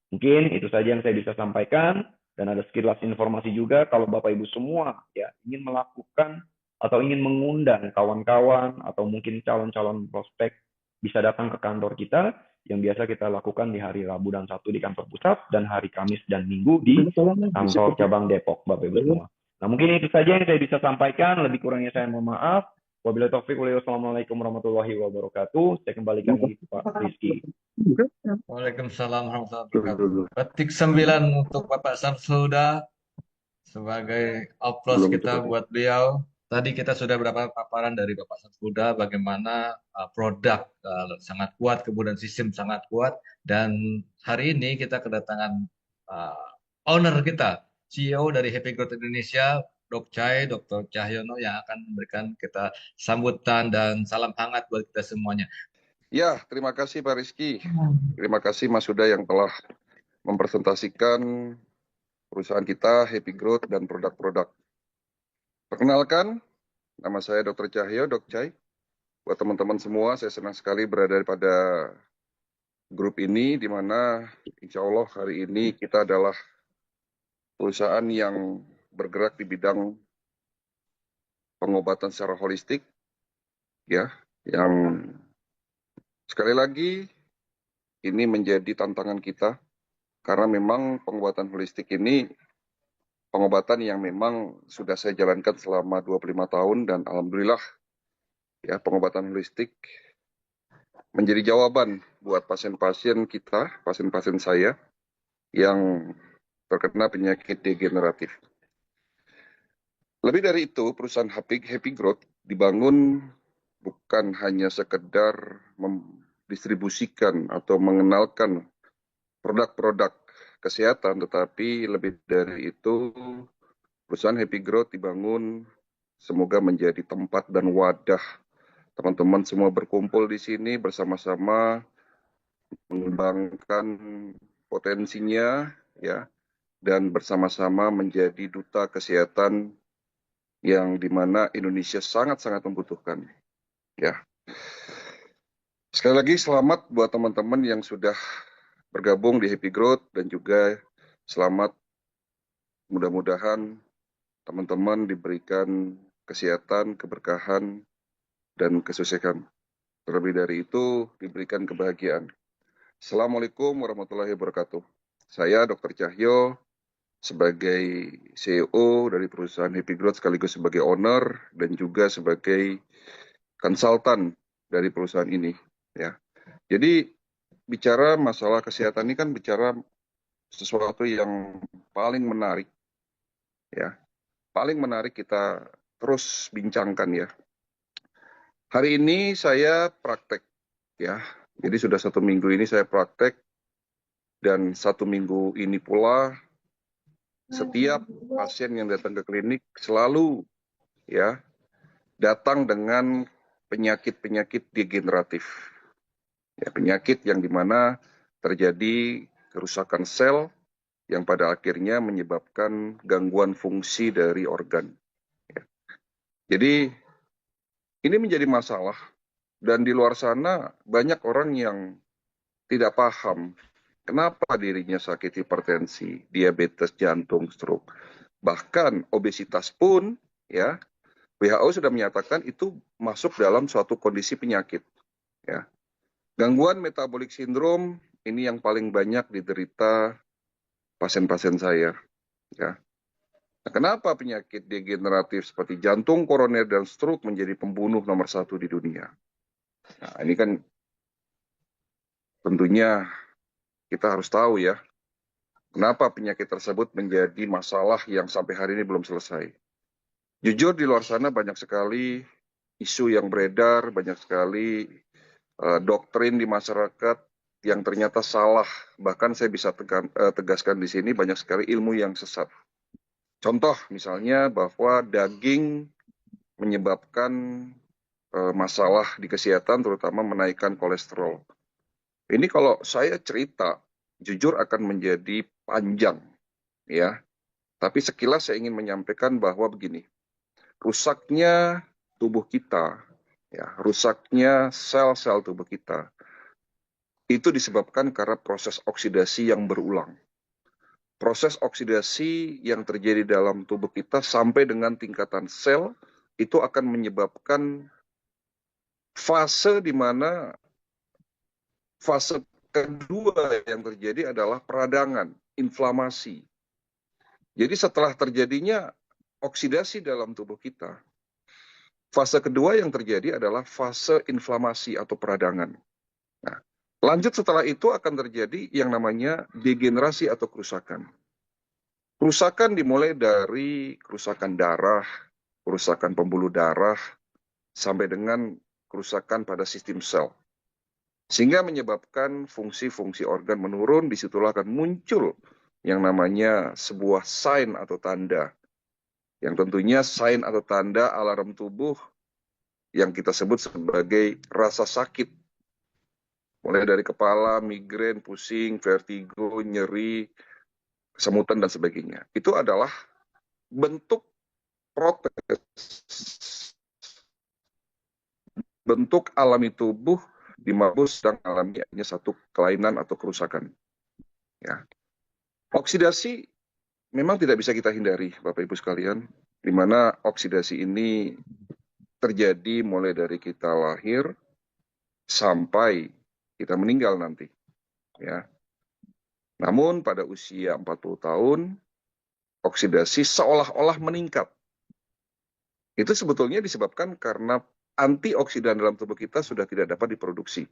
Mungkin itu saja yang saya bisa sampaikan. Dan ada sekilas informasi juga kalau Bapak Ibu semua ya ingin melakukan atau ingin mengundang kawan-kawan atau mungkin calon-calon prospek bisa datang ke kantor kita yang biasa kita lakukan di hari Rabu dan Sabtu di kantor pusat dan hari Kamis dan Minggu di kantor cabang Depok Bapak Ibu semua. Nah, mungkin itu saja yang saya bisa sampaikan. Lebih kurangnya saya mohon maaf. Wabillahi taufiq wal hidayah. Assalamualaikum warahmatullahi wabarakatuh. Saya kembalikan lagi ke Pak Rizky. Waalaikumsalam warahmatullahi wabarakatuh. Petik 9 untuk Bapak Samsuda sebagai aplaus kita buat beliau. Tadi kita sudah berapa paparan dari Bapak Samsuda bagaimana produk sangat kuat, kemudian sistem sangat kuat. Dan hari ini kita kedatangan owner kita, CEO dari Happy Growth Indonesia, Dok Chai, Dr. Cahyono yang akan memberikan kita sambutan dan salam hangat buat kita semuanya. Ya, terima kasih Pak Rizky. Terima kasih Mas Huda yang telah mempresentasikan perusahaan kita, Happy Growth, dan produk-produk. Perkenalkan, nama saya Dr. Cahyo, Dok Chai. Buat teman-teman semua, saya senang sekali berada pada grup ini, di mana insya Allah hari ini kita adalah perusahaan yang bergerak di bidang pengobatan secara holistik, ya, yang sekali lagi ini menjadi tantangan kita karena memang pengobatan holistik ini pengobatan yang memang sudah saya jalankan selama 25 tahun dan alhamdulillah ya pengobatan holistik menjadi jawaban buat pasien-pasien kita, pasien-pasien saya yang terkena penyakit degeneratif. Lebih dari itu, perusahaan Happy Growth dibangun bukan hanya sekedar mendistribusikan atau mengenalkan produk-produk kesehatan, tetapi lebih dari itu, perusahaan Happy Growth dibangun semoga menjadi tempat dan wadah teman-teman semua berkumpul di sini bersama-sama mengembangkan potensinya ya dan bersama-sama menjadi duta kesehatan yang dimana Indonesia sangat-sangat membutuhkan ya. Sekali lagi selamat buat teman-teman yang sudah bergabung di Happy Growth dan juga selamat mudah-mudahan teman-teman diberikan kesehatan, keberkahan, dan kesuksesan. Terlebih dari itu, diberikan kebahagiaan. Assalamualaikum warahmatullahi wabarakatuh. Saya Dr. Cahyo, sebagai CEO dari perusahaan Happy Growth sekaligus sebagai owner dan juga sebagai konsultan dari perusahaan ini. Ya. Jadi, bicara masalah kesehatan ini kan bicara sesuatu yang paling menarik. Ya. Paling menarik kita terus bincangkan ya. Hari ini saya praktek ya. Jadi sudah 1 minggu ini saya praktek dan 1 minggu ini pula setiap pasien yang datang ke klinik selalu ya datang dengan penyakit-penyakit degeneratif. Ya, penyakit yang dimana terjadi kerusakan sel yang pada akhirnya menyebabkan gangguan fungsi dari organ. Ya. Jadi ini menjadi masalah dan di luar sana banyak orang yang tidak paham kenapa dirinya sakit hipertensi, diabetes, jantung, stroke. Bahkan obesitas pun ya WHO sudah menyatakan itu masuk dalam suatu kondisi penyakit. Ya. Gangguan metabolik sindrom ini yang paling banyak diderita pasien-pasien saya. Ya. Nah, kenapa penyakit degeneratif seperti jantung, koroner, dan stroke menjadi pembunuh nomor 1 di dunia? Nah, ini kan tentunya kita harus tahu ya, kenapa penyakit tersebut menjadi masalah yang sampai hari ini belum selesai. Jujur di luar sana banyak sekali isu yang beredar, banyak sekali doktrin di masyarakat yang ternyata salah. Bahkan saya bisa tegaskan di sini banyak sekali ilmu yang sesat. Contoh misalnya bahwa daging menyebabkan masalah di kesehatan, terutama menaikkan kolesterol. Ini kalau saya cerita, jujur akan menjadi panjang, ya. Tapi sekilas saya ingin menyampaikan bahwa begini, rusaknya tubuh kita, ya, rusaknya sel-sel tubuh kita, itu disebabkan karena proses oksidasi yang berulang. Proses oksidasi yang terjadi dalam tubuh kita sampai dengan tingkatan sel, itu akan menyebabkan fase di mana fase kedua yang terjadi adalah peradangan, inflamasi. Jadi setelah terjadinya oksidasi dalam tubuh kita, fase kedua yang terjadi adalah fase inflamasi atau peradangan. Nah, lanjut setelah itu akan terjadi yang namanya degenerasi atau kerusakan. Kerusakan dimulai dari kerusakan darah, kerusakan pembuluh darah, sampai dengan kerusakan pada sistem sel. Sehingga menyebabkan fungsi-fungsi organ menurun, disitulah akan muncul yang namanya sebuah sign atau tanda. Yang tentunya sign atau tanda alarm tubuh yang kita sebut sebagai rasa sakit. Mulai dari kepala, migrain, pusing, vertigo, nyeri, kesemutan, dan sebagainya. Itu adalah bentuk protes, bentuk alami tubuh di mana sedang alami satu kelainan atau kerusakan. Ya. Oksidasi memang tidak bisa kita hindari, Bapak Ibu sekalian, di mana oksidasi ini terjadi mulai dari kita lahir sampai kita meninggal nanti. Ya. Namun pada usia 40 tahun, oksidasi seolah-olah meningkat. Itu sebetulnya disebabkan karena antioksidan dalam tubuh kita sudah tidak dapat diproduksi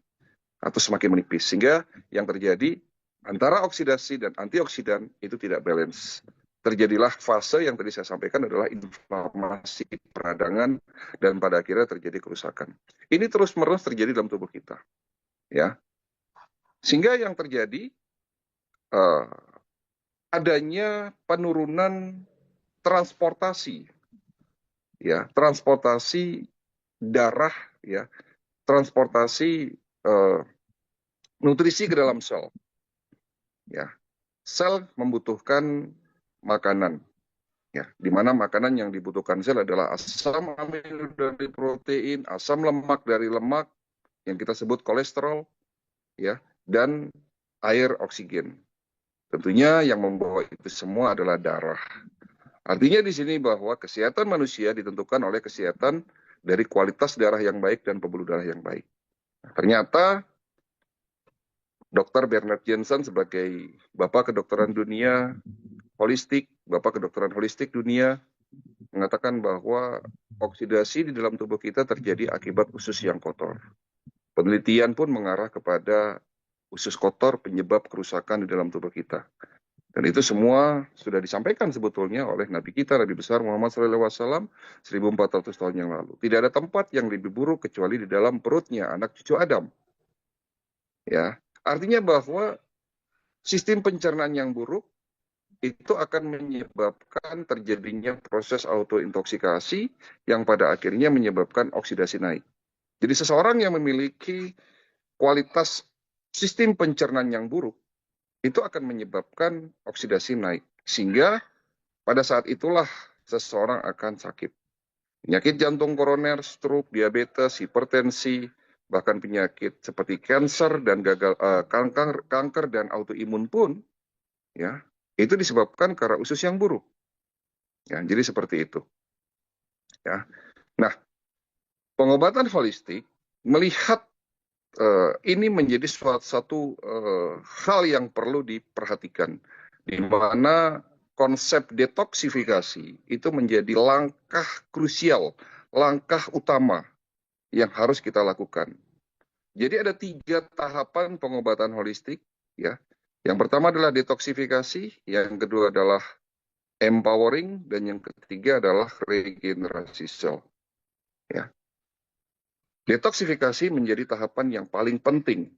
atau semakin menipis. Sehingga yang terjadi antara oksidasi dan antioksidan itu tidak balance. Terjadilah fase yang tadi saya sampaikan adalah inflamasi peradangan dan pada akhirnya terjadi kerusakan. Ini terus-menerus terjadi dalam tubuh kita. Ya. Sehingga yang terjadi adanya penurunan transportasi, ya, transportasi darah, ya, transportasi nutrisi ke dalam sel, ya. Sel membutuhkan makanan, ya, di mana makanan yang dibutuhkan sel adalah asam amino dari protein, asam lemak dari lemak yang kita sebut kolesterol, ya, dan air oksigen. Tentunya yang membawa itu semua adalah darah. Artinya di sini bahwa kesehatan manusia ditentukan oleh kesehatan dari kualitas darah yang baik dan pembuluh darah yang baik. Ternyata Dr. Bernard Jensen sebagai Bapak Kedokteran Dunia Holistik, Bapak Kedokteran Holistik Dunia, mengatakan bahwa oksidasi di dalam tubuh kita terjadi akibat usus yang kotor. Penelitian pun mengarah kepada usus kotor penyebab kerusakan di dalam tubuh kita. Dan itu semua sudah disampaikan sebetulnya oleh Nabi kita, Nabi besar Muhammad SAW 1400 tahun yang lalu. Tidak ada tempat yang lebih buruk kecuali di dalam perutnya anak cucu Adam. Ya, artinya bahwa sistem pencernaan yang buruk itu akan menyebabkan terjadinya proses autointoksikasi yang pada akhirnya menyebabkan oksidasi naik. Jadi seseorang yang memiliki kualitas sistem pencernaan yang buruk itu akan menyebabkan oksidasi naik. Sehingga pada saat itulah seseorang akan sakit. Penyakit jantung koroner, stroke, diabetes, hipertensi, bahkan penyakit seperti kanker dan kanker dan autoimun pun, ya, itu disebabkan karena usus yang buruk. Ya, jadi seperti itu. Ya. Nah, pengobatan holistik melihat ini menjadi suatu hal yang perlu diperhatikan, di mana konsep detoksifikasi itu menjadi langkah krusial, langkah utama yang harus kita lakukan. Jadi ada 3 tahapan pengobatan holistik, ya. Yang pertama adalah detoksifikasi, yang kedua adalah empowering, dan yang ketiga adalah regenerasi sel. Ya. Detoksifikasi menjadi tahapan yang paling penting.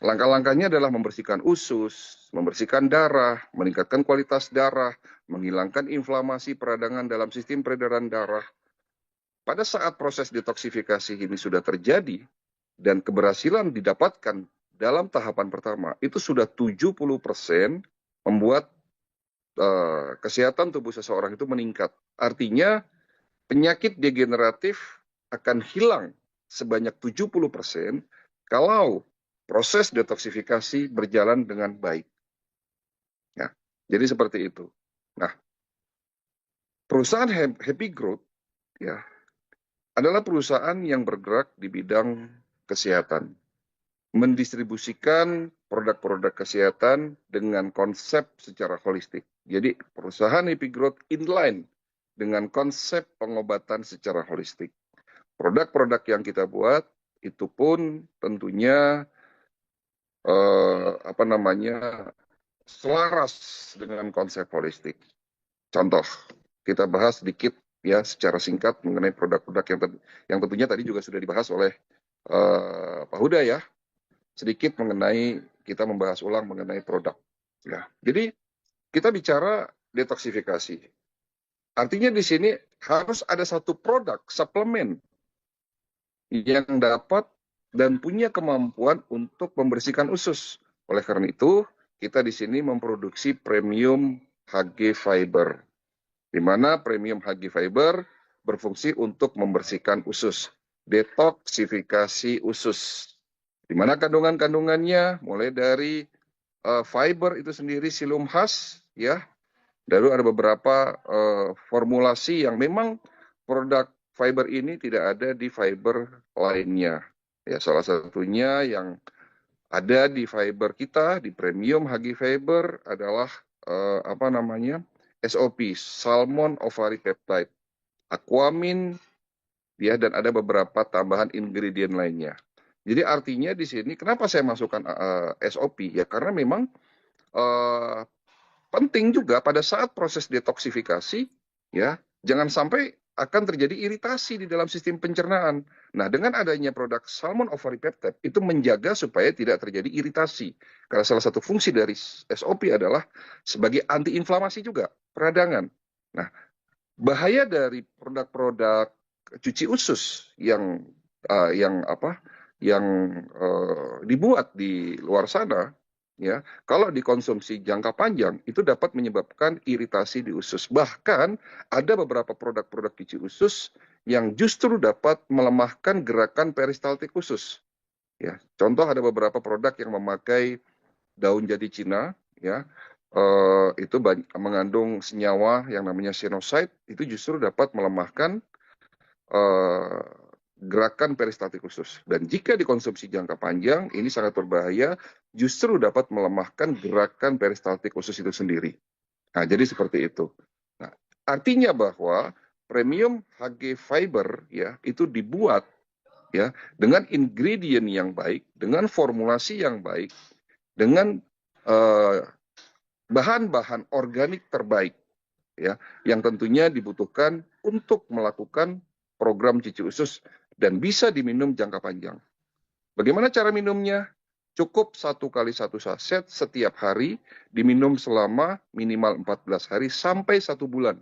Langkah-langkahnya adalah membersihkan usus, membersihkan darah, meningkatkan kualitas darah, menghilangkan inflamasi peradangan dalam sistem peredaran darah. Pada saat proses detoksifikasi ini sudah terjadi dan keberhasilan didapatkan dalam tahapan pertama, itu sudah 70% membuat kesehatan tubuh seseorang itu meningkat. Artinya penyakit degeneratif akan hilang sebanyak 70% kalau proses detoksifikasi berjalan dengan baik. Ya, jadi seperti itu. Nah, perusahaan Happy Growth, ya, adalah perusahaan yang bergerak di bidang kesehatan, mendistribusikan produk-produk kesehatan dengan konsep secara holistik. Jadi perusahaan Happy Growth inline dengan konsep pengobatan secara holistik. Produk-produk yang kita buat itu pun tentunya selaras dengan konsep holistik. Contoh, kita bahas sedikit ya secara singkat mengenai produk-produk yang tentunya tadi juga sudah dibahas oleh Pak Huda ya. Sedikit mengenai, kita membahas ulang mengenai produk. Ya. Jadi kita bicara detoksifikasi. Artinya di sini harus ada satu produk suplemen yang dapat dan punya kemampuan untuk membersihkan usus. Oleh karena itu, kita di sini memproduksi premium HG Fiber, di mana premium HG Fiber berfungsi untuk membersihkan usus, detoksifikasi usus, di mana kandungan-kandungannya mulai dari fiber itu sendiri silum khas, ya. Lalu ada beberapa formulasi yang memang produk fiber ini tidak ada di fiber lainnya. Ya, salah satunya yang ada di fiber kita, di premium HG Fiber adalah SOP, Salmon Ovary Peptide, Aquamin, ya, dan ada beberapa tambahan ingredient lainnya. Jadi artinya di sini kenapa saya masukkan SOP? Ya karena memang penting juga pada saat proses detoksifikasi, ya, jangan sampai akan terjadi iritasi di dalam sistem pencernaan. Nah, dengan adanya produk Salmon Ovary Peptide itu menjaga supaya tidak terjadi iritasi. Karena salah satu fungsi dari SOP adalah sebagai antiinflamasi juga, peradangan. Nah, bahaya dari produk-produk cuci usus yang dibuat di luar sana, ya, kalau dikonsumsi jangka panjang itu dapat menyebabkan iritasi di usus. Bahkan ada beberapa produk-produk cuci usus yang justru dapat melemahkan gerakan peristaltik usus. Ya, contoh ada beberapa produk yang memakai daun jati Cina, ya, itu mengandung senyawa yang namanya cyanide, itu justru dapat melemahkan gerakan peristaltik usus. Dan jika dikonsumsi jangka panjang, ini sangat berbahaya, justru dapat melemahkan gerakan peristaltik usus itu sendiri. Nah, jadi seperti itu. Nah, artinya bahwa premium HG Fiber, ya, itu dibuat, ya, dengan ingredient yang baik, dengan formulasi yang baik, dengan bahan-bahan organik terbaik, ya, yang tentunya dibutuhkan untuk melakukan program cuci usus dan bisa diminum jangka panjang. Bagaimana cara minumnya? Cukup 1 kali 1 saset setiap hari, diminum selama minimal 14 hari sampai 1 bulan.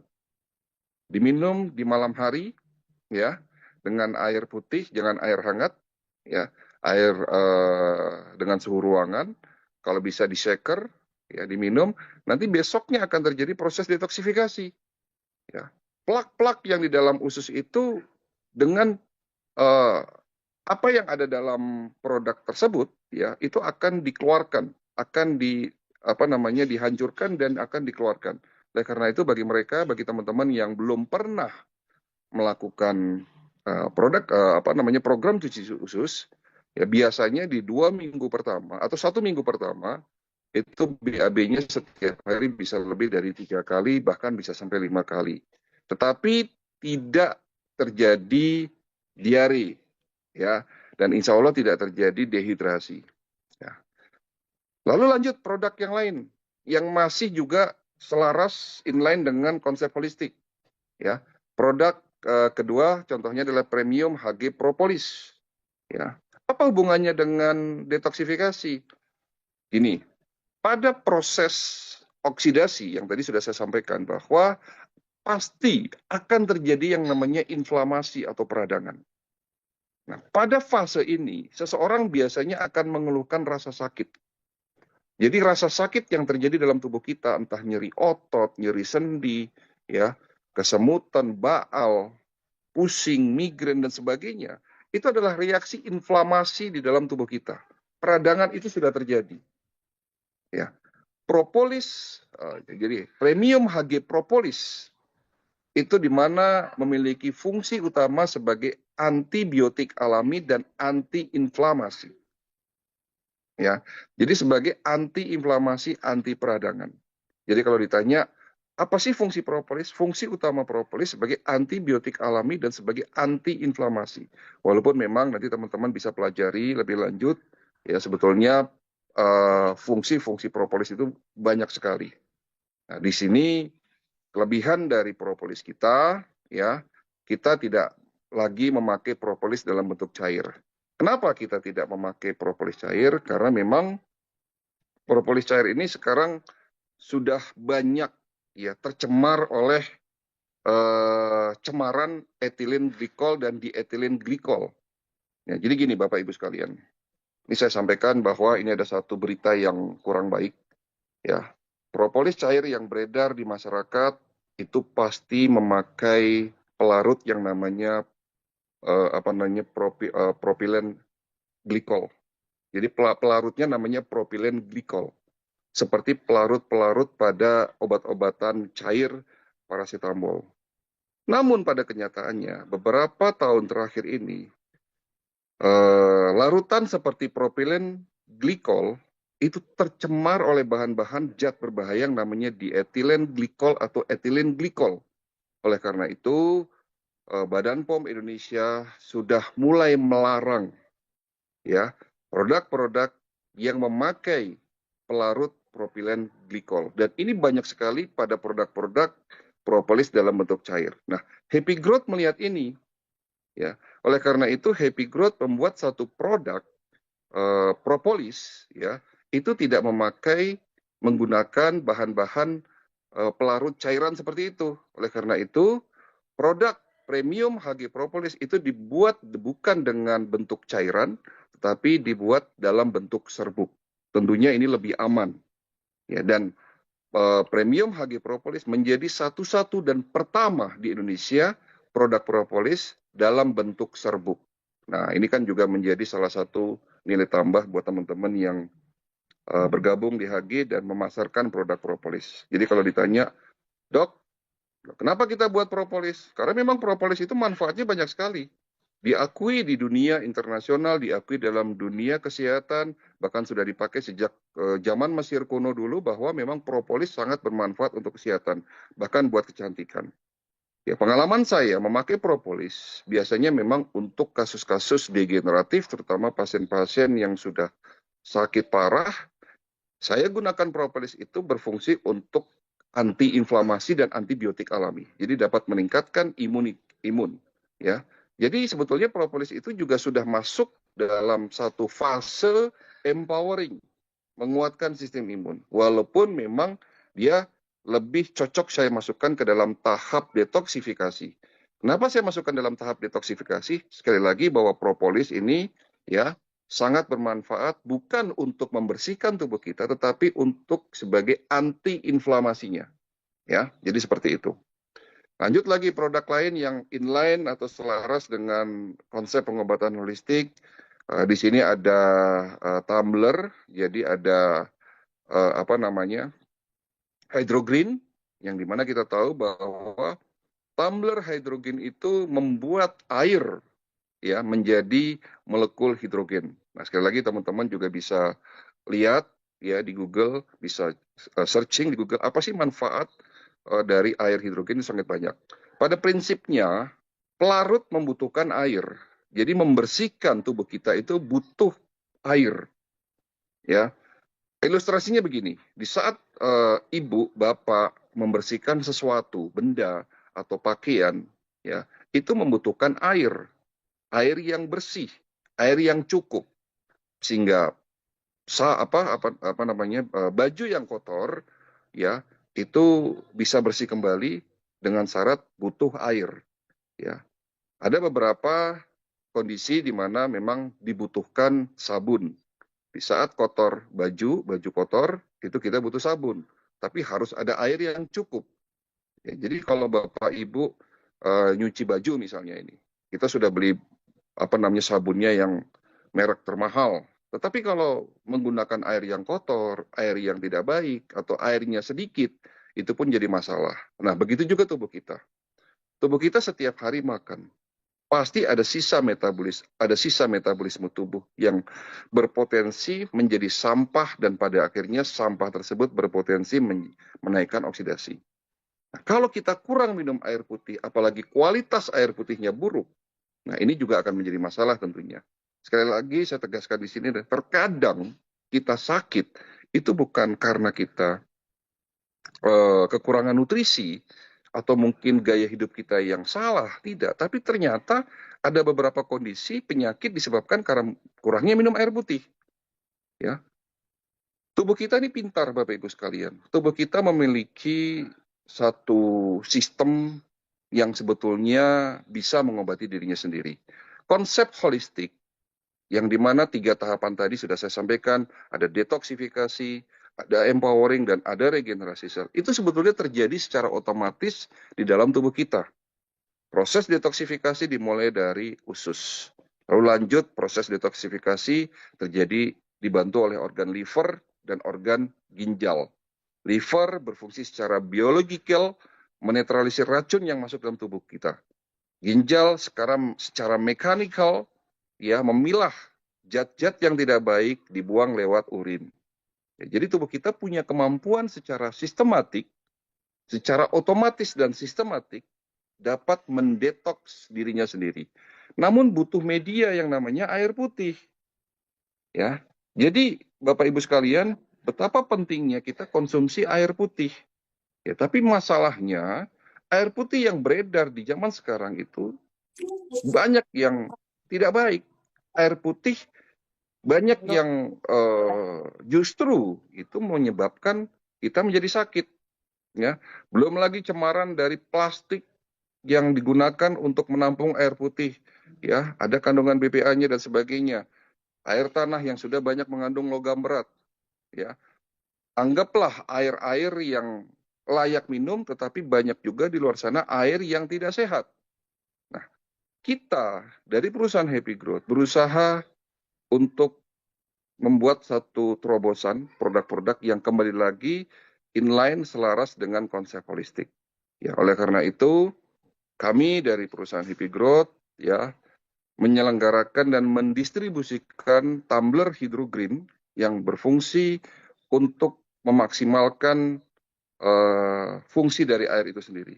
Diminum di malam hari, ya, dengan air putih, jangan air hangat, ya, air dengan suhu ruangan. Kalau bisa di shaker, ya, diminum. Nanti besoknya akan terjadi proses detoksifikasi. Ya, plak-plak yang di dalam usus itu dengan apa yang ada dalam produk tersebut, ya, itu akan dikeluarkan, akan dihancurkan dan akan dikeluarkan. Oleh karena itu bagi mereka, bagi teman-teman yang belum pernah melakukan program cuci usus, ya biasanya di 2 minggu pertama atau 1 minggu pertama itu BAB-nya setiap hari bisa lebih dari 3 kali, bahkan bisa sampai 5 kali. Tetapi tidak terjadi diare, ya, dan insya Allah tidak terjadi dehidrasi. Ya. Lalu lanjut produk yang lain yang masih juga selaras inline dengan konsep holistik. Ya, produk kedua contohnya adalah premium HG Propolis. Ya, apa hubungannya dengan detoksifikasi? Gini, pada proses oksidasi yang tadi sudah saya sampaikan bahwa pasti akan terjadi yang namanya inflamasi atau peradangan. Nah, pada fase ini, seseorang biasanya akan mengeluhkan rasa sakit. Jadi rasa sakit yang terjadi dalam tubuh kita, entah nyeri otot, nyeri sendi, ya, kesemutan, baal, pusing, migrain, dan sebagainya, itu adalah reaksi inflamasi di dalam tubuh kita. Peradangan itu sudah terjadi. Ya. Propolis, jadi premium HG Propolis, itu di mana memiliki fungsi utama sebagai antibiotik alami dan antiinflamasi. Ya, jadi sebagai antiinflamasi, anti peradangan. Jadi kalau ditanya apa sih fungsi propolis? Fungsi utama propolis sebagai antibiotik alami dan sebagai antiinflamasi. Walaupun memang nanti teman-teman bisa pelajari lebih lanjut, ya sebetulnya fungsi-fungsi propolis itu banyak sekali. Nah, di sini kelebihan dari propolis kita, ya, kita tidak lagi memakai propolis dalam bentuk cair. Kenapa kita tidak memakai propolis cair? Karena memang propolis cair ini sekarang sudah banyak, ya, tercemar oleh cemaran etilen glikol dan dietilen glikol. Ya, jadi gini Bapak Ibu sekalian, ini saya sampaikan bahwa ini ada satu berita yang kurang baik. Ya, propolis cair yang beredar di masyarakat itu pasti memakai pelarut yang namanya propilen glikol. Jadi pelarutnya namanya propilen glikol. Seperti pelarut-pelarut pada obat-obatan cair paracetamol. Namun pada kenyataannya, beberapa tahun terakhir ini, larutan seperti propilen glikol itu tercemar oleh bahan-bahan zat berbahaya yang namanya dietilen glikol atau etilen glikol. Oleh karena itu, Badan POM Indonesia sudah mulai melarang ya produk-produk yang memakai pelarut propilen glikol. Dan ini banyak sekali pada produk-produk propolis dalam bentuk cair. Nah, Happy Growth melihat ini, ya. Oleh karena itu, Happy Growth membuat satu produk propolis, ya, itu tidak menggunakan bahan-bahan pelarut cairan seperti itu. Oleh karena itu, produk premium HG Propolis itu dibuat bukan dengan bentuk cairan, tetapi dibuat dalam bentuk serbuk. Tentunya ini lebih aman. Ya, dan premium HG Propolis menjadi satu-satu dan pertama di Indonesia produk propolis dalam bentuk serbuk. Nah, ini kan juga menjadi salah satu nilai tambah buat teman-teman yang bergabung di HG dan memasarkan produk propolis. Jadi kalau ditanya, Dok, kenapa kita buat propolis? Karena memang propolis itu manfaatnya banyak sekali. Diakui di dunia internasional, diakui dalam dunia kesehatan, bahkan sudah dipakai sejak zaman Mesir kuno dulu bahwa memang propolis sangat bermanfaat untuk kesehatan, bahkan buat kecantikan. Ya, pengalaman saya memakai propolis biasanya memang untuk kasus-kasus degeneratif, terutama pasien-pasien yang sudah sakit parah. Saya gunakan propolis itu berfungsi untuk antiinflamasi dan antibiotik alami. Jadi dapat meningkatkan imun, ya. Jadi sebetulnya propolis itu juga sudah masuk dalam satu fase empowering, menguatkan sistem imun. Walaupun memang dia lebih cocok saya masukkan ke dalam tahap detoksifikasi. Kenapa saya masukkan dalam tahap detoksifikasi? Sekali lagi bahwa propolis ini ya sangat bermanfaat bukan untuk membersihkan tubuh kita, tetapi untuk sebagai anti-inflamasinya. Ya, jadi seperti itu. Lanjut lagi produk lain yang inline atau selaras dengan konsep pengobatan holistik. Di sini ada tumbler, jadi ada hydrogreen, yang dimana kita tahu bahwa tumbler hydrogen itu membuat air ya menjadi molekul hidrogen. Nah, sekali lagi teman-teman juga bisa lihat ya di Google, bisa searching di Google apa sih manfaat dari air hidrogen, itu sangat banyak. Pada prinsipnya pelarut membutuhkan air. Jadi membersihkan tubuh kita itu butuh air. Ya. Ilustrasinya begini, di saat ibu, bapak membersihkan sesuatu, benda atau pakaian, ya, itu membutuhkan air yang bersih, air yang cukup, sehingga baju yang kotor ya itu bisa bersih kembali dengan syarat butuh air. Ya, ada beberapa kondisi di mana memang dibutuhkan sabun. Di saat kotor baju kotor itu kita butuh sabun, tapi harus ada air yang cukup. Ya, jadi kalau bapak ibu nyuci baju misalnya ini, kita sudah beli sabunnya yang merek termahal. Tetapi kalau menggunakan air yang kotor, air yang tidak baik, atau airnya sedikit, itu pun jadi masalah. Nah, begitu juga tubuh kita. Tubuh kita setiap hari makan. Pasti ada sisa metabolisme tubuh yang berpotensi menjadi sampah dan pada akhirnya sampah tersebut berpotensi menaikkan oksidasi. Nah, kalau kita kurang minum air putih, apalagi kualitas air putihnya buruk, nah ini juga akan menjadi masalah tentunya. Sekali lagi saya tegaskan di sini, terkadang kita sakit itu bukan karena kita kekurangan nutrisi atau mungkin gaya hidup kita yang salah, tidak. Tapi ternyata ada beberapa kondisi penyakit disebabkan karena kurangnya minum air putih. Ya, tubuh kita ini pintar, Bapak Ibu sekalian. Tubuh kita memiliki satu sistem yang sebetulnya bisa mengobati dirinya sendiri. Konsep holistik, yang dimana 3 tahapan tadi sudah saya sampaikan, ada detoksifikasi, ada empowering, dan ada regenerasi sel. Itu sebetulnya terjadi secara otomatis di dalam tubuh kita. Proses detoksifikasi dimulai dari usus. Lalu lanjut proses detoksifikasi terjadi dibantu oleh organ liver dan organ ginjal. Liver berfungsi secara biologikal menetralisir racun yang masuk dalam tubuh kita. Ginjal sekarang secara mekanikal ya memilah zat-zat yang tidak baik dibuang lewat urin. Ya, jadi tubuh kita punya kemampuan secara sistematik, secara otomatis dan sistematik dapat mendetoks dirinya sendiri. Namun butuh media yang namanya air putih. Ya. Jadi Bapak Ibu sekalian, betapa pentingnya kita konsumsi air putih. Ya, tapi masalahnya air putih yang beredar di zaman sekarang itu banyak yang tidak baik. Air putih banyak yang justru itu menyebabkan kita menjadi sakit. Ya, belum lagi cemaran dari plastik yang digunakan untuk menampung air putih. Ya, ada kandungan BPA-nya dan sebagainya. Air tanah yang sudah banyak mengandung logam berat. Ya, anggaplah air-air yang layak minum, tetapi banyak juga di luar sana air yang tidak sehat. Nah, kita dari perusahaan Happy Growth berusaha untuk membuat satu terobosan produk-produk yang kembali lagi inline selaras dengan konsep holistik. Ya, oleh karena itu kami dari perusahaan Happy Growth ya menyelenggarakan dan mendistribusikan tumbler hydrogreen yang berfungsi untuk memaksimalkan fungsi dari air itu sendiri.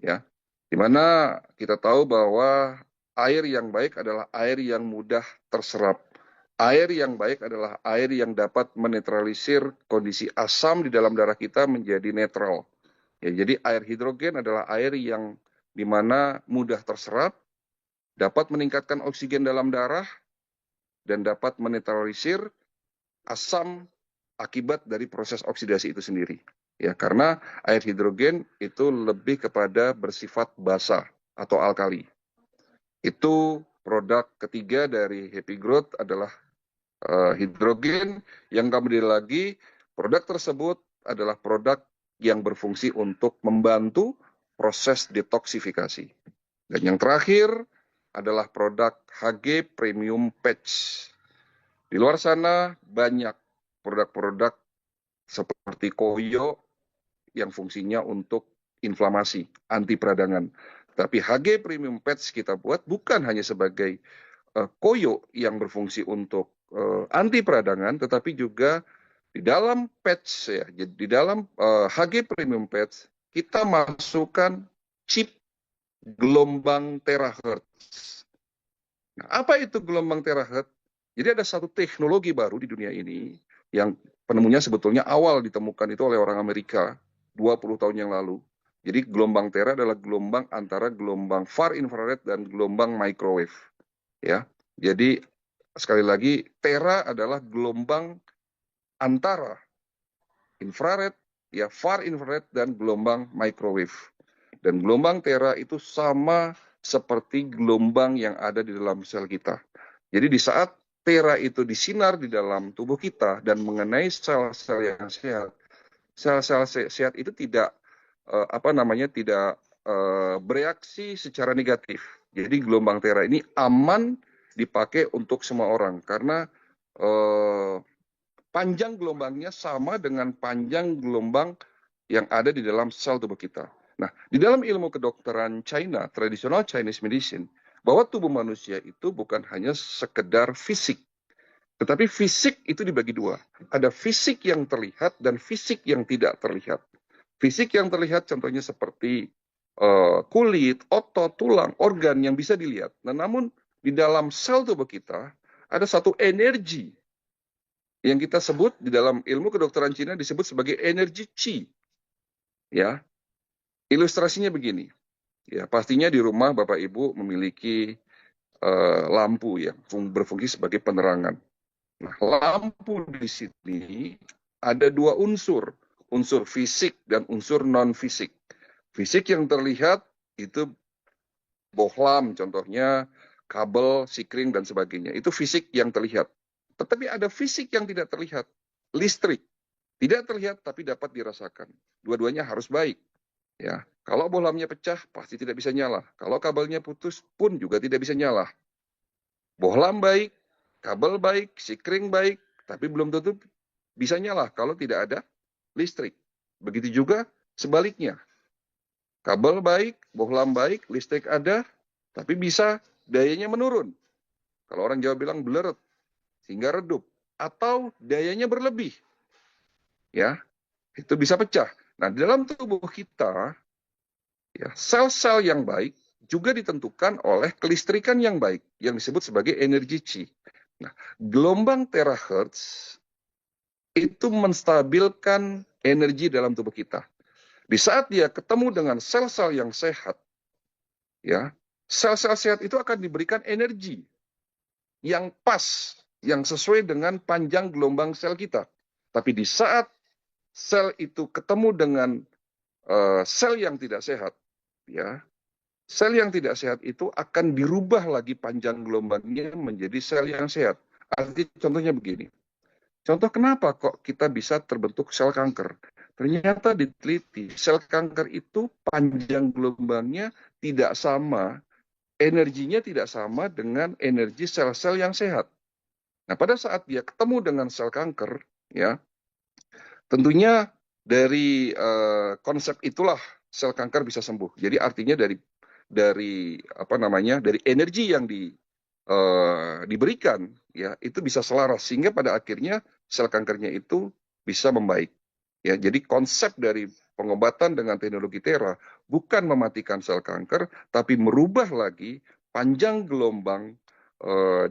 Ya, di mana kita tahu bahwa air yang baik adalah air yang mudah terserap. Air yang baik adalah air yang dapat menetralisir kondisi asam di dalam darah kita menjadi netral. Ya, jadi air hidrogen adalah air yang dimana mudah terserap, dapat meningkatkan oksigen dalam darah, dan dapat menetralisir asam akibat dari proses oksidasi itu sendiri. Ya, karena air hidrogen itu lebih kepada bersifat basa atau alkali. Itu produk ketiga dari Happy Growth adalah hidrogen, yang kemudian lagi produk tersebut adalah produk yang berfungsi untuk membantu proses detoksifikasi. Dan yang terakhir adalah produk HG Premium Patch. Di luar sana banyak produk-produk seperti Koyo yang fungsinya untuk inflamasi, anti peradangan. Tapi HG Premium Patch kita buat bukan hanya sebagai Koyo yang berfungsi untuk anti peradangan, tetapi juga di dalam patch ya, di dalam HG Premium Patch kita masukkan chip gelombang terahertz. Nah, apa itu gelombang terahertz? Jadi ada satu teknologi baru di dunia ini yang penemunya sebetulnya awal ditemukan itu oleh orang Amerika 20 tahun yang lalu. Jadi gelombang tera adalah gelombang antara gelombang far infrared dan gelombang microwave. Ya. Jadi sekali lagi tera adalah gelombang antara infrared, ya far infrared dan gelombang microwave. Dan gelombang tera itu sama seperti gelombang yang ada di dalam sel kita. Jadi di saat tera itu disinar di dalam tubuh kita dan mengenai sel-sel yang sehat, sel-sel sehat itu tidak tidak bereaksi secara negatif. Jadi gelombang tera ini aman dipakai untuk semua orang karena panjang gelombangnya sama dengan panjang gelombang yang ada di dalam sel tubuh kita. Nah, di dalam ilmu kedokteran China, tradisional Chinese medicine, bahwa tubuh manusia itu bukan hanya sekedar fisik, tetapi fisik itu dibagi dua. Ada fisik yang terlihat dan fisik yang tidak terlihat. Fisik yang terlihat contohnya seperti kulit, otot, tulang, organ yang bisa dilihat. Nah, namun di dalam sel tubuh kita ada satu energi yang kita sebut di dalam ilmu kedokteran Cina disebut sebagai energi Qi. Ya, ilustrasinya begini. Ya, pastinya di rumah Bapak Ibu memiliki lampu yang berfungsi sebagai penerangan. Nah, lampu di sini ada dua unsur fisik dan unsur non-fisik. Fisik yang terlihat itu bohlam, contohnya kabel, sikring, dan sebagainya. Itu fisik yang terlihat. Tetapi ada fisik yang tidak terlihat, listrik. Tidak terlihat tapi dapat dirasakan. Dua-duanya harus baik. Ya, kalau bohlamnya pecah pasti tidak bisa nyala. Kalau kabelnya putus pun juga tidak bisa nyala. Bohlam baik, kabel baik, sikring baik, tapi belum tentu bisa nyala kalau tidak ada listrik. Begitu juga sebaliknya. Kabel baik, bohlam baik, listrik ada, tapi bisa dayanya menurun. Kalau orang Jawa bilang bleret, sehingga redup. Atau dayanya berlebih, ya, itu bisa pecah. Nah, di dalam tubuh kita, ya, sel-sel yang baik juga ditentukan oleh kelistrikan yang baik, yang disebut sebagai energi Qi. Nah, gelombang terahertz itu menstabilkan energi dalam tubuh kita. Di saat dia ketemu dengan sel-sel yang sehat, ya, sel-sel sehat itu akan diberikan energi yang pas, yang sesuai dengan panjang gelombang sel kita. Tapi di saat sel itu ketemu dengan sel yang tidak sehat, ya, sel yang tidak sehat itu akan dirubah lagi panjang gelombangnya menjadi sel yang sehat. Arti contohnya begini. Contoh kenapa kok kita bisa terbentuk sel kanker? Ternyata diteliti, sel kanker itu panjang gelombangnya tidak sama, energinya tidak sama dengan energi sel-sel yang sehat. Nah, pada saat dia ketemu dengan sel kanker, ya, tentunya dari konsep itulah sel kanker bisa sembuh. Jadi artinya dari apa namanya, dari energi yang diberikan, ya, itu bisa selaras sehingga pada akhirnya sel kankernya itu bisa membaik. Ya, jadi konsep dari pengobatan dengan teknologi Tera bukan mematikan sel kanker, tapi merubah lagi panjang gelombang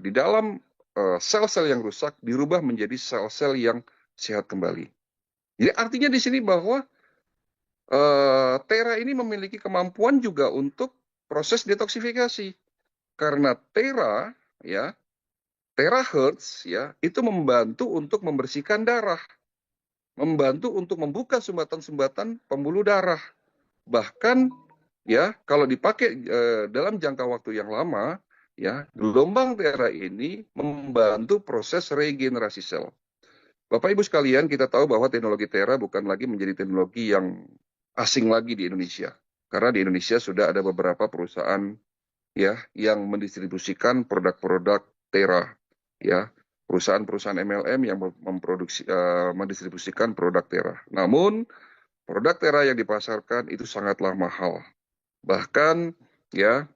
di dalam sel-sel yang rusak dirubah menjadi sel-sel yang sehat kembali. Jadi artinya di sini bahwa Tera ini memiliki kemampuan juga untuk proses detoksifikasi karena Tera, ya, terahertz, ya, itu membantu untuk membersihkan darah, membantu untuk membuka sumbatan-sumbatan pembuluh darah. Bahkan, ya, kalau dipakai dalam jangka waktu yang lama, ya, gelombang Tera ini membantu proses regenerasi sel. Bapak Ibu sekalian, kita tahu bahwa teknologi Tera bukan lagi menjadi teknologi yang asing lagi di Indonesia. Karena di Indonesia sudah ada beberapa perusahaan, ya, yang mendistribusikan produk-produk Tera, ya, perusahaan-perusahaan MLM yang mendistribusikan produk Tera. Namun produk Tera yang dipasarkan itu sangatlah mahal. Bahkan, ya,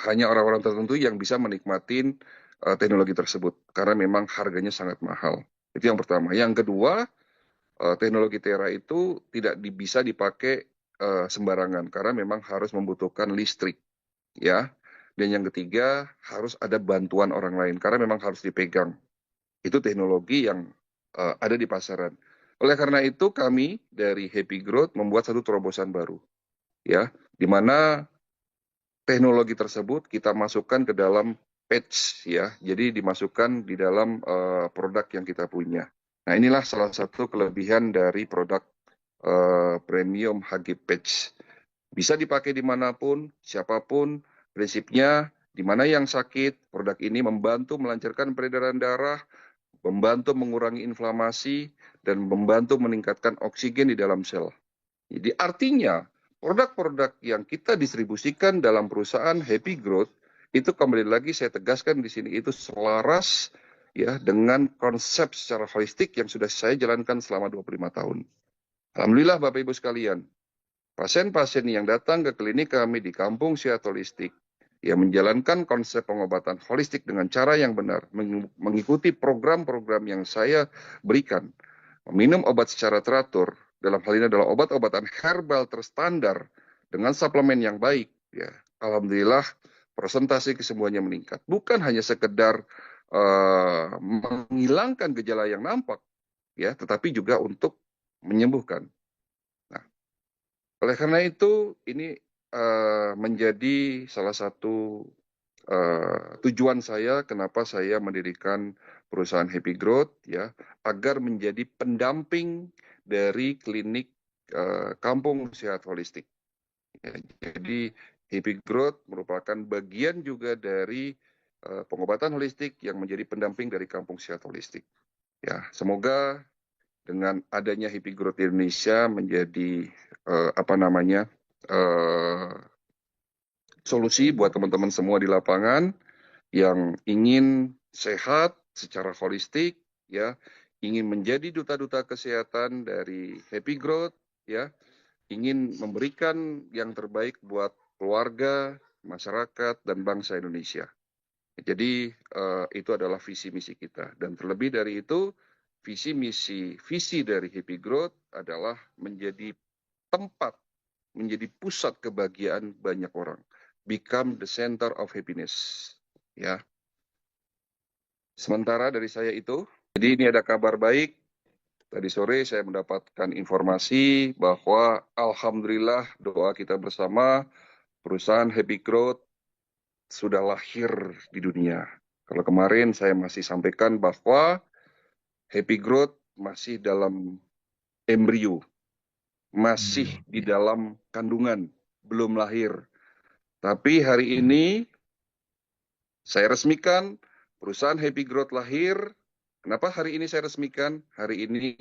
hanya orang-orang tertentu yang bisa menikmati teknologi tersebut karena memang harganya sangat mahal. Itu yang pertama. Yang kedua, teknologi Tera itu tidak bisa dipakai sembarangan karena memang harus membutuhkan listrik, ya. Dan yang ketiga, harus ada bantuan orang lain karena memang harus dipegang. Itu teknologi yang ada di pasaran. Oleh karena itu, kami dari Happy Growth membuat satu terobosan baru, ya, di mana teknologi tersebut kita masukkan ke dalam patch, ya. Jadi dimasukkan di dalam produk yang kita punya. Nah, inilah salah satu kelebihan dari produk premium HG Patch. Bisa dipakai dimanapun, siapapun, prinsipnya di mana yang sakit, produk ini membantu melancarkan peredaran darah, membantu mengurangi inflamasi, dan membantu meningkatkan oksigen di dalam sel. Jadi artinya, produk-produk yang kita distribusikan dalam perusahaan Happy Growth, itu kembali lagi saya tegaskan di sini, itu selaras, ya, dengan konsep secara holistik yang sudah saya jalankan selama 25 tahun. Alhamdulillah Bapak Ibu sekalian, pasien-pasien yang datang ke klinik kami di Kampung Sehat Holistik, yang menjalankan konsep pengobatan holistik dengan cara yang benar, mengikuti program-program yang saya berikan, meminum obat secara teratur, dalam hal ini adalah obat-obatan herbal terstandar dengan suplemen yang baik, ya, alhamdulillah persentase kesembuhannya meningkat. Bukan hanya sekedar menghilangkan gejala yang nampak, ya, tetapi juga untuk menyembuhkan. Nah, oleh karena itu ini menjadi salah satu tujuan saya kenapa saya mendirikan perusahaan Happy Growth, ya, agar menjadi pendamping dari klinik Kampung Sehat Holistik. Ya, jadi Happy Growth merupakan bagian juga dari pengobatan holistik yang menjadi pendamping dari Kampung Sehat Holistik. Ya, semoga dengan adanya Happy Growth di Indonesia menjadi apa namanya solusi buat teman-teman semua di lapangan yang ingin sehat secara holistik, ya, ingin menjadi duta-duta kesehatan dari Happy Growth, ya, ingin memberikan yang terbaik buat keluarga, masyarakat, dan bangsa Indonesia. Jadi itu adalah visi misi kita. Dan terlebih dari itu, visi dari Happy Growth adalah menjadi tempat, menjadi pusat kebahagiaan banyak orang. Become the center of happiness. Ya. Sementara dari saya itu, jadi ini ada kabar baik. Tadi sore saya mendapatkan informasi bahwa alhamdulillah doa kita bersama, perusahaan Happy Growth sudah lahir di dunia. Kalau kemarin saya masih sampaikan bahwa Happy Growth masih dalam embrio, masih di dalam kandungan, belum lahir. Tapi hari ini saya resmikan perusahaan Happy Growth lahir. Kenapa hari ini saya resmikan? Hari ini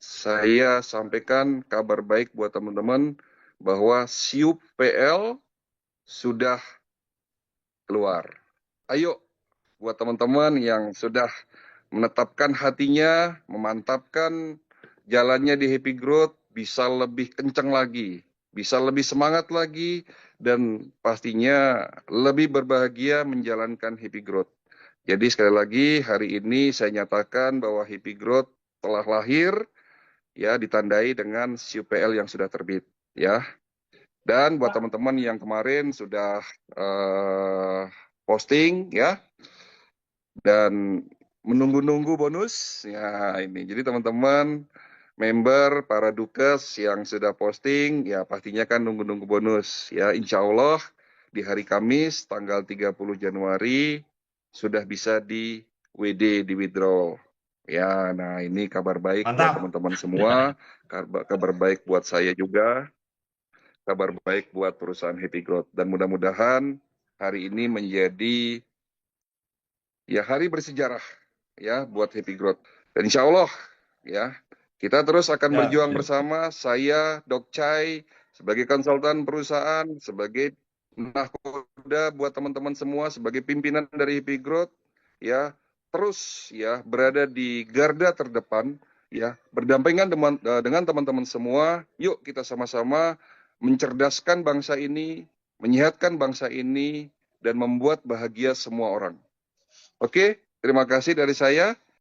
saya sampaikan kabar baik buat teman-teman bahwa SIUP PL sudah keluar. Ayo buat teman-teman yang sudah menetapkan hatinya, memantapkan jalannya di Happy Growth, bisa lebih kencang lagi, bisa lebih semangat lagi, dan pastinya lebih berbahagia menjalankan Happy Growth. Jadi sekali lagi hari ini saya nyatakan bahwa Happy Growth telah lahir, ya ditandai dengan SIUPL yang sudah terbit, ya. Dan buat teman-teman yang kemarin sudah posting, ya, dan menunggu-nunggu bonus, ya ini. Jadi teman-teman member para Dukes yang sudah posting, ya pastinya kan nunggu-nunggu bonus, ya. Insya Allah di hari Kamis tanggal 30 Januari sudah bisa di WD, di withdraw. Ya, nah ini kabar baik buat Mantap. teman-teman semua, kabar baik buat saya juga, kabar baik buat perusahaan Happy Growth. Dan mudah-mudahan hari ini menjadi ya hari bersejarah ya buat Happy Growth. Dan insya Allah ya kita terus akan berjuang bersama. Saya Dok Chai sebagai konsultan perusahaan, sebagai nahkoda buat teman-teman semua, sebagai pimpinan dari Happy Growth, ya terus ya berada di garda terdepan, ya berdampingan dengan teman-teman semua. Yuk kita sama-sama mencerdaskan bangsa ini, menyehatkan bangsa ini, dan membuat bahagia semua orang. Oke, terima kasih dari saya.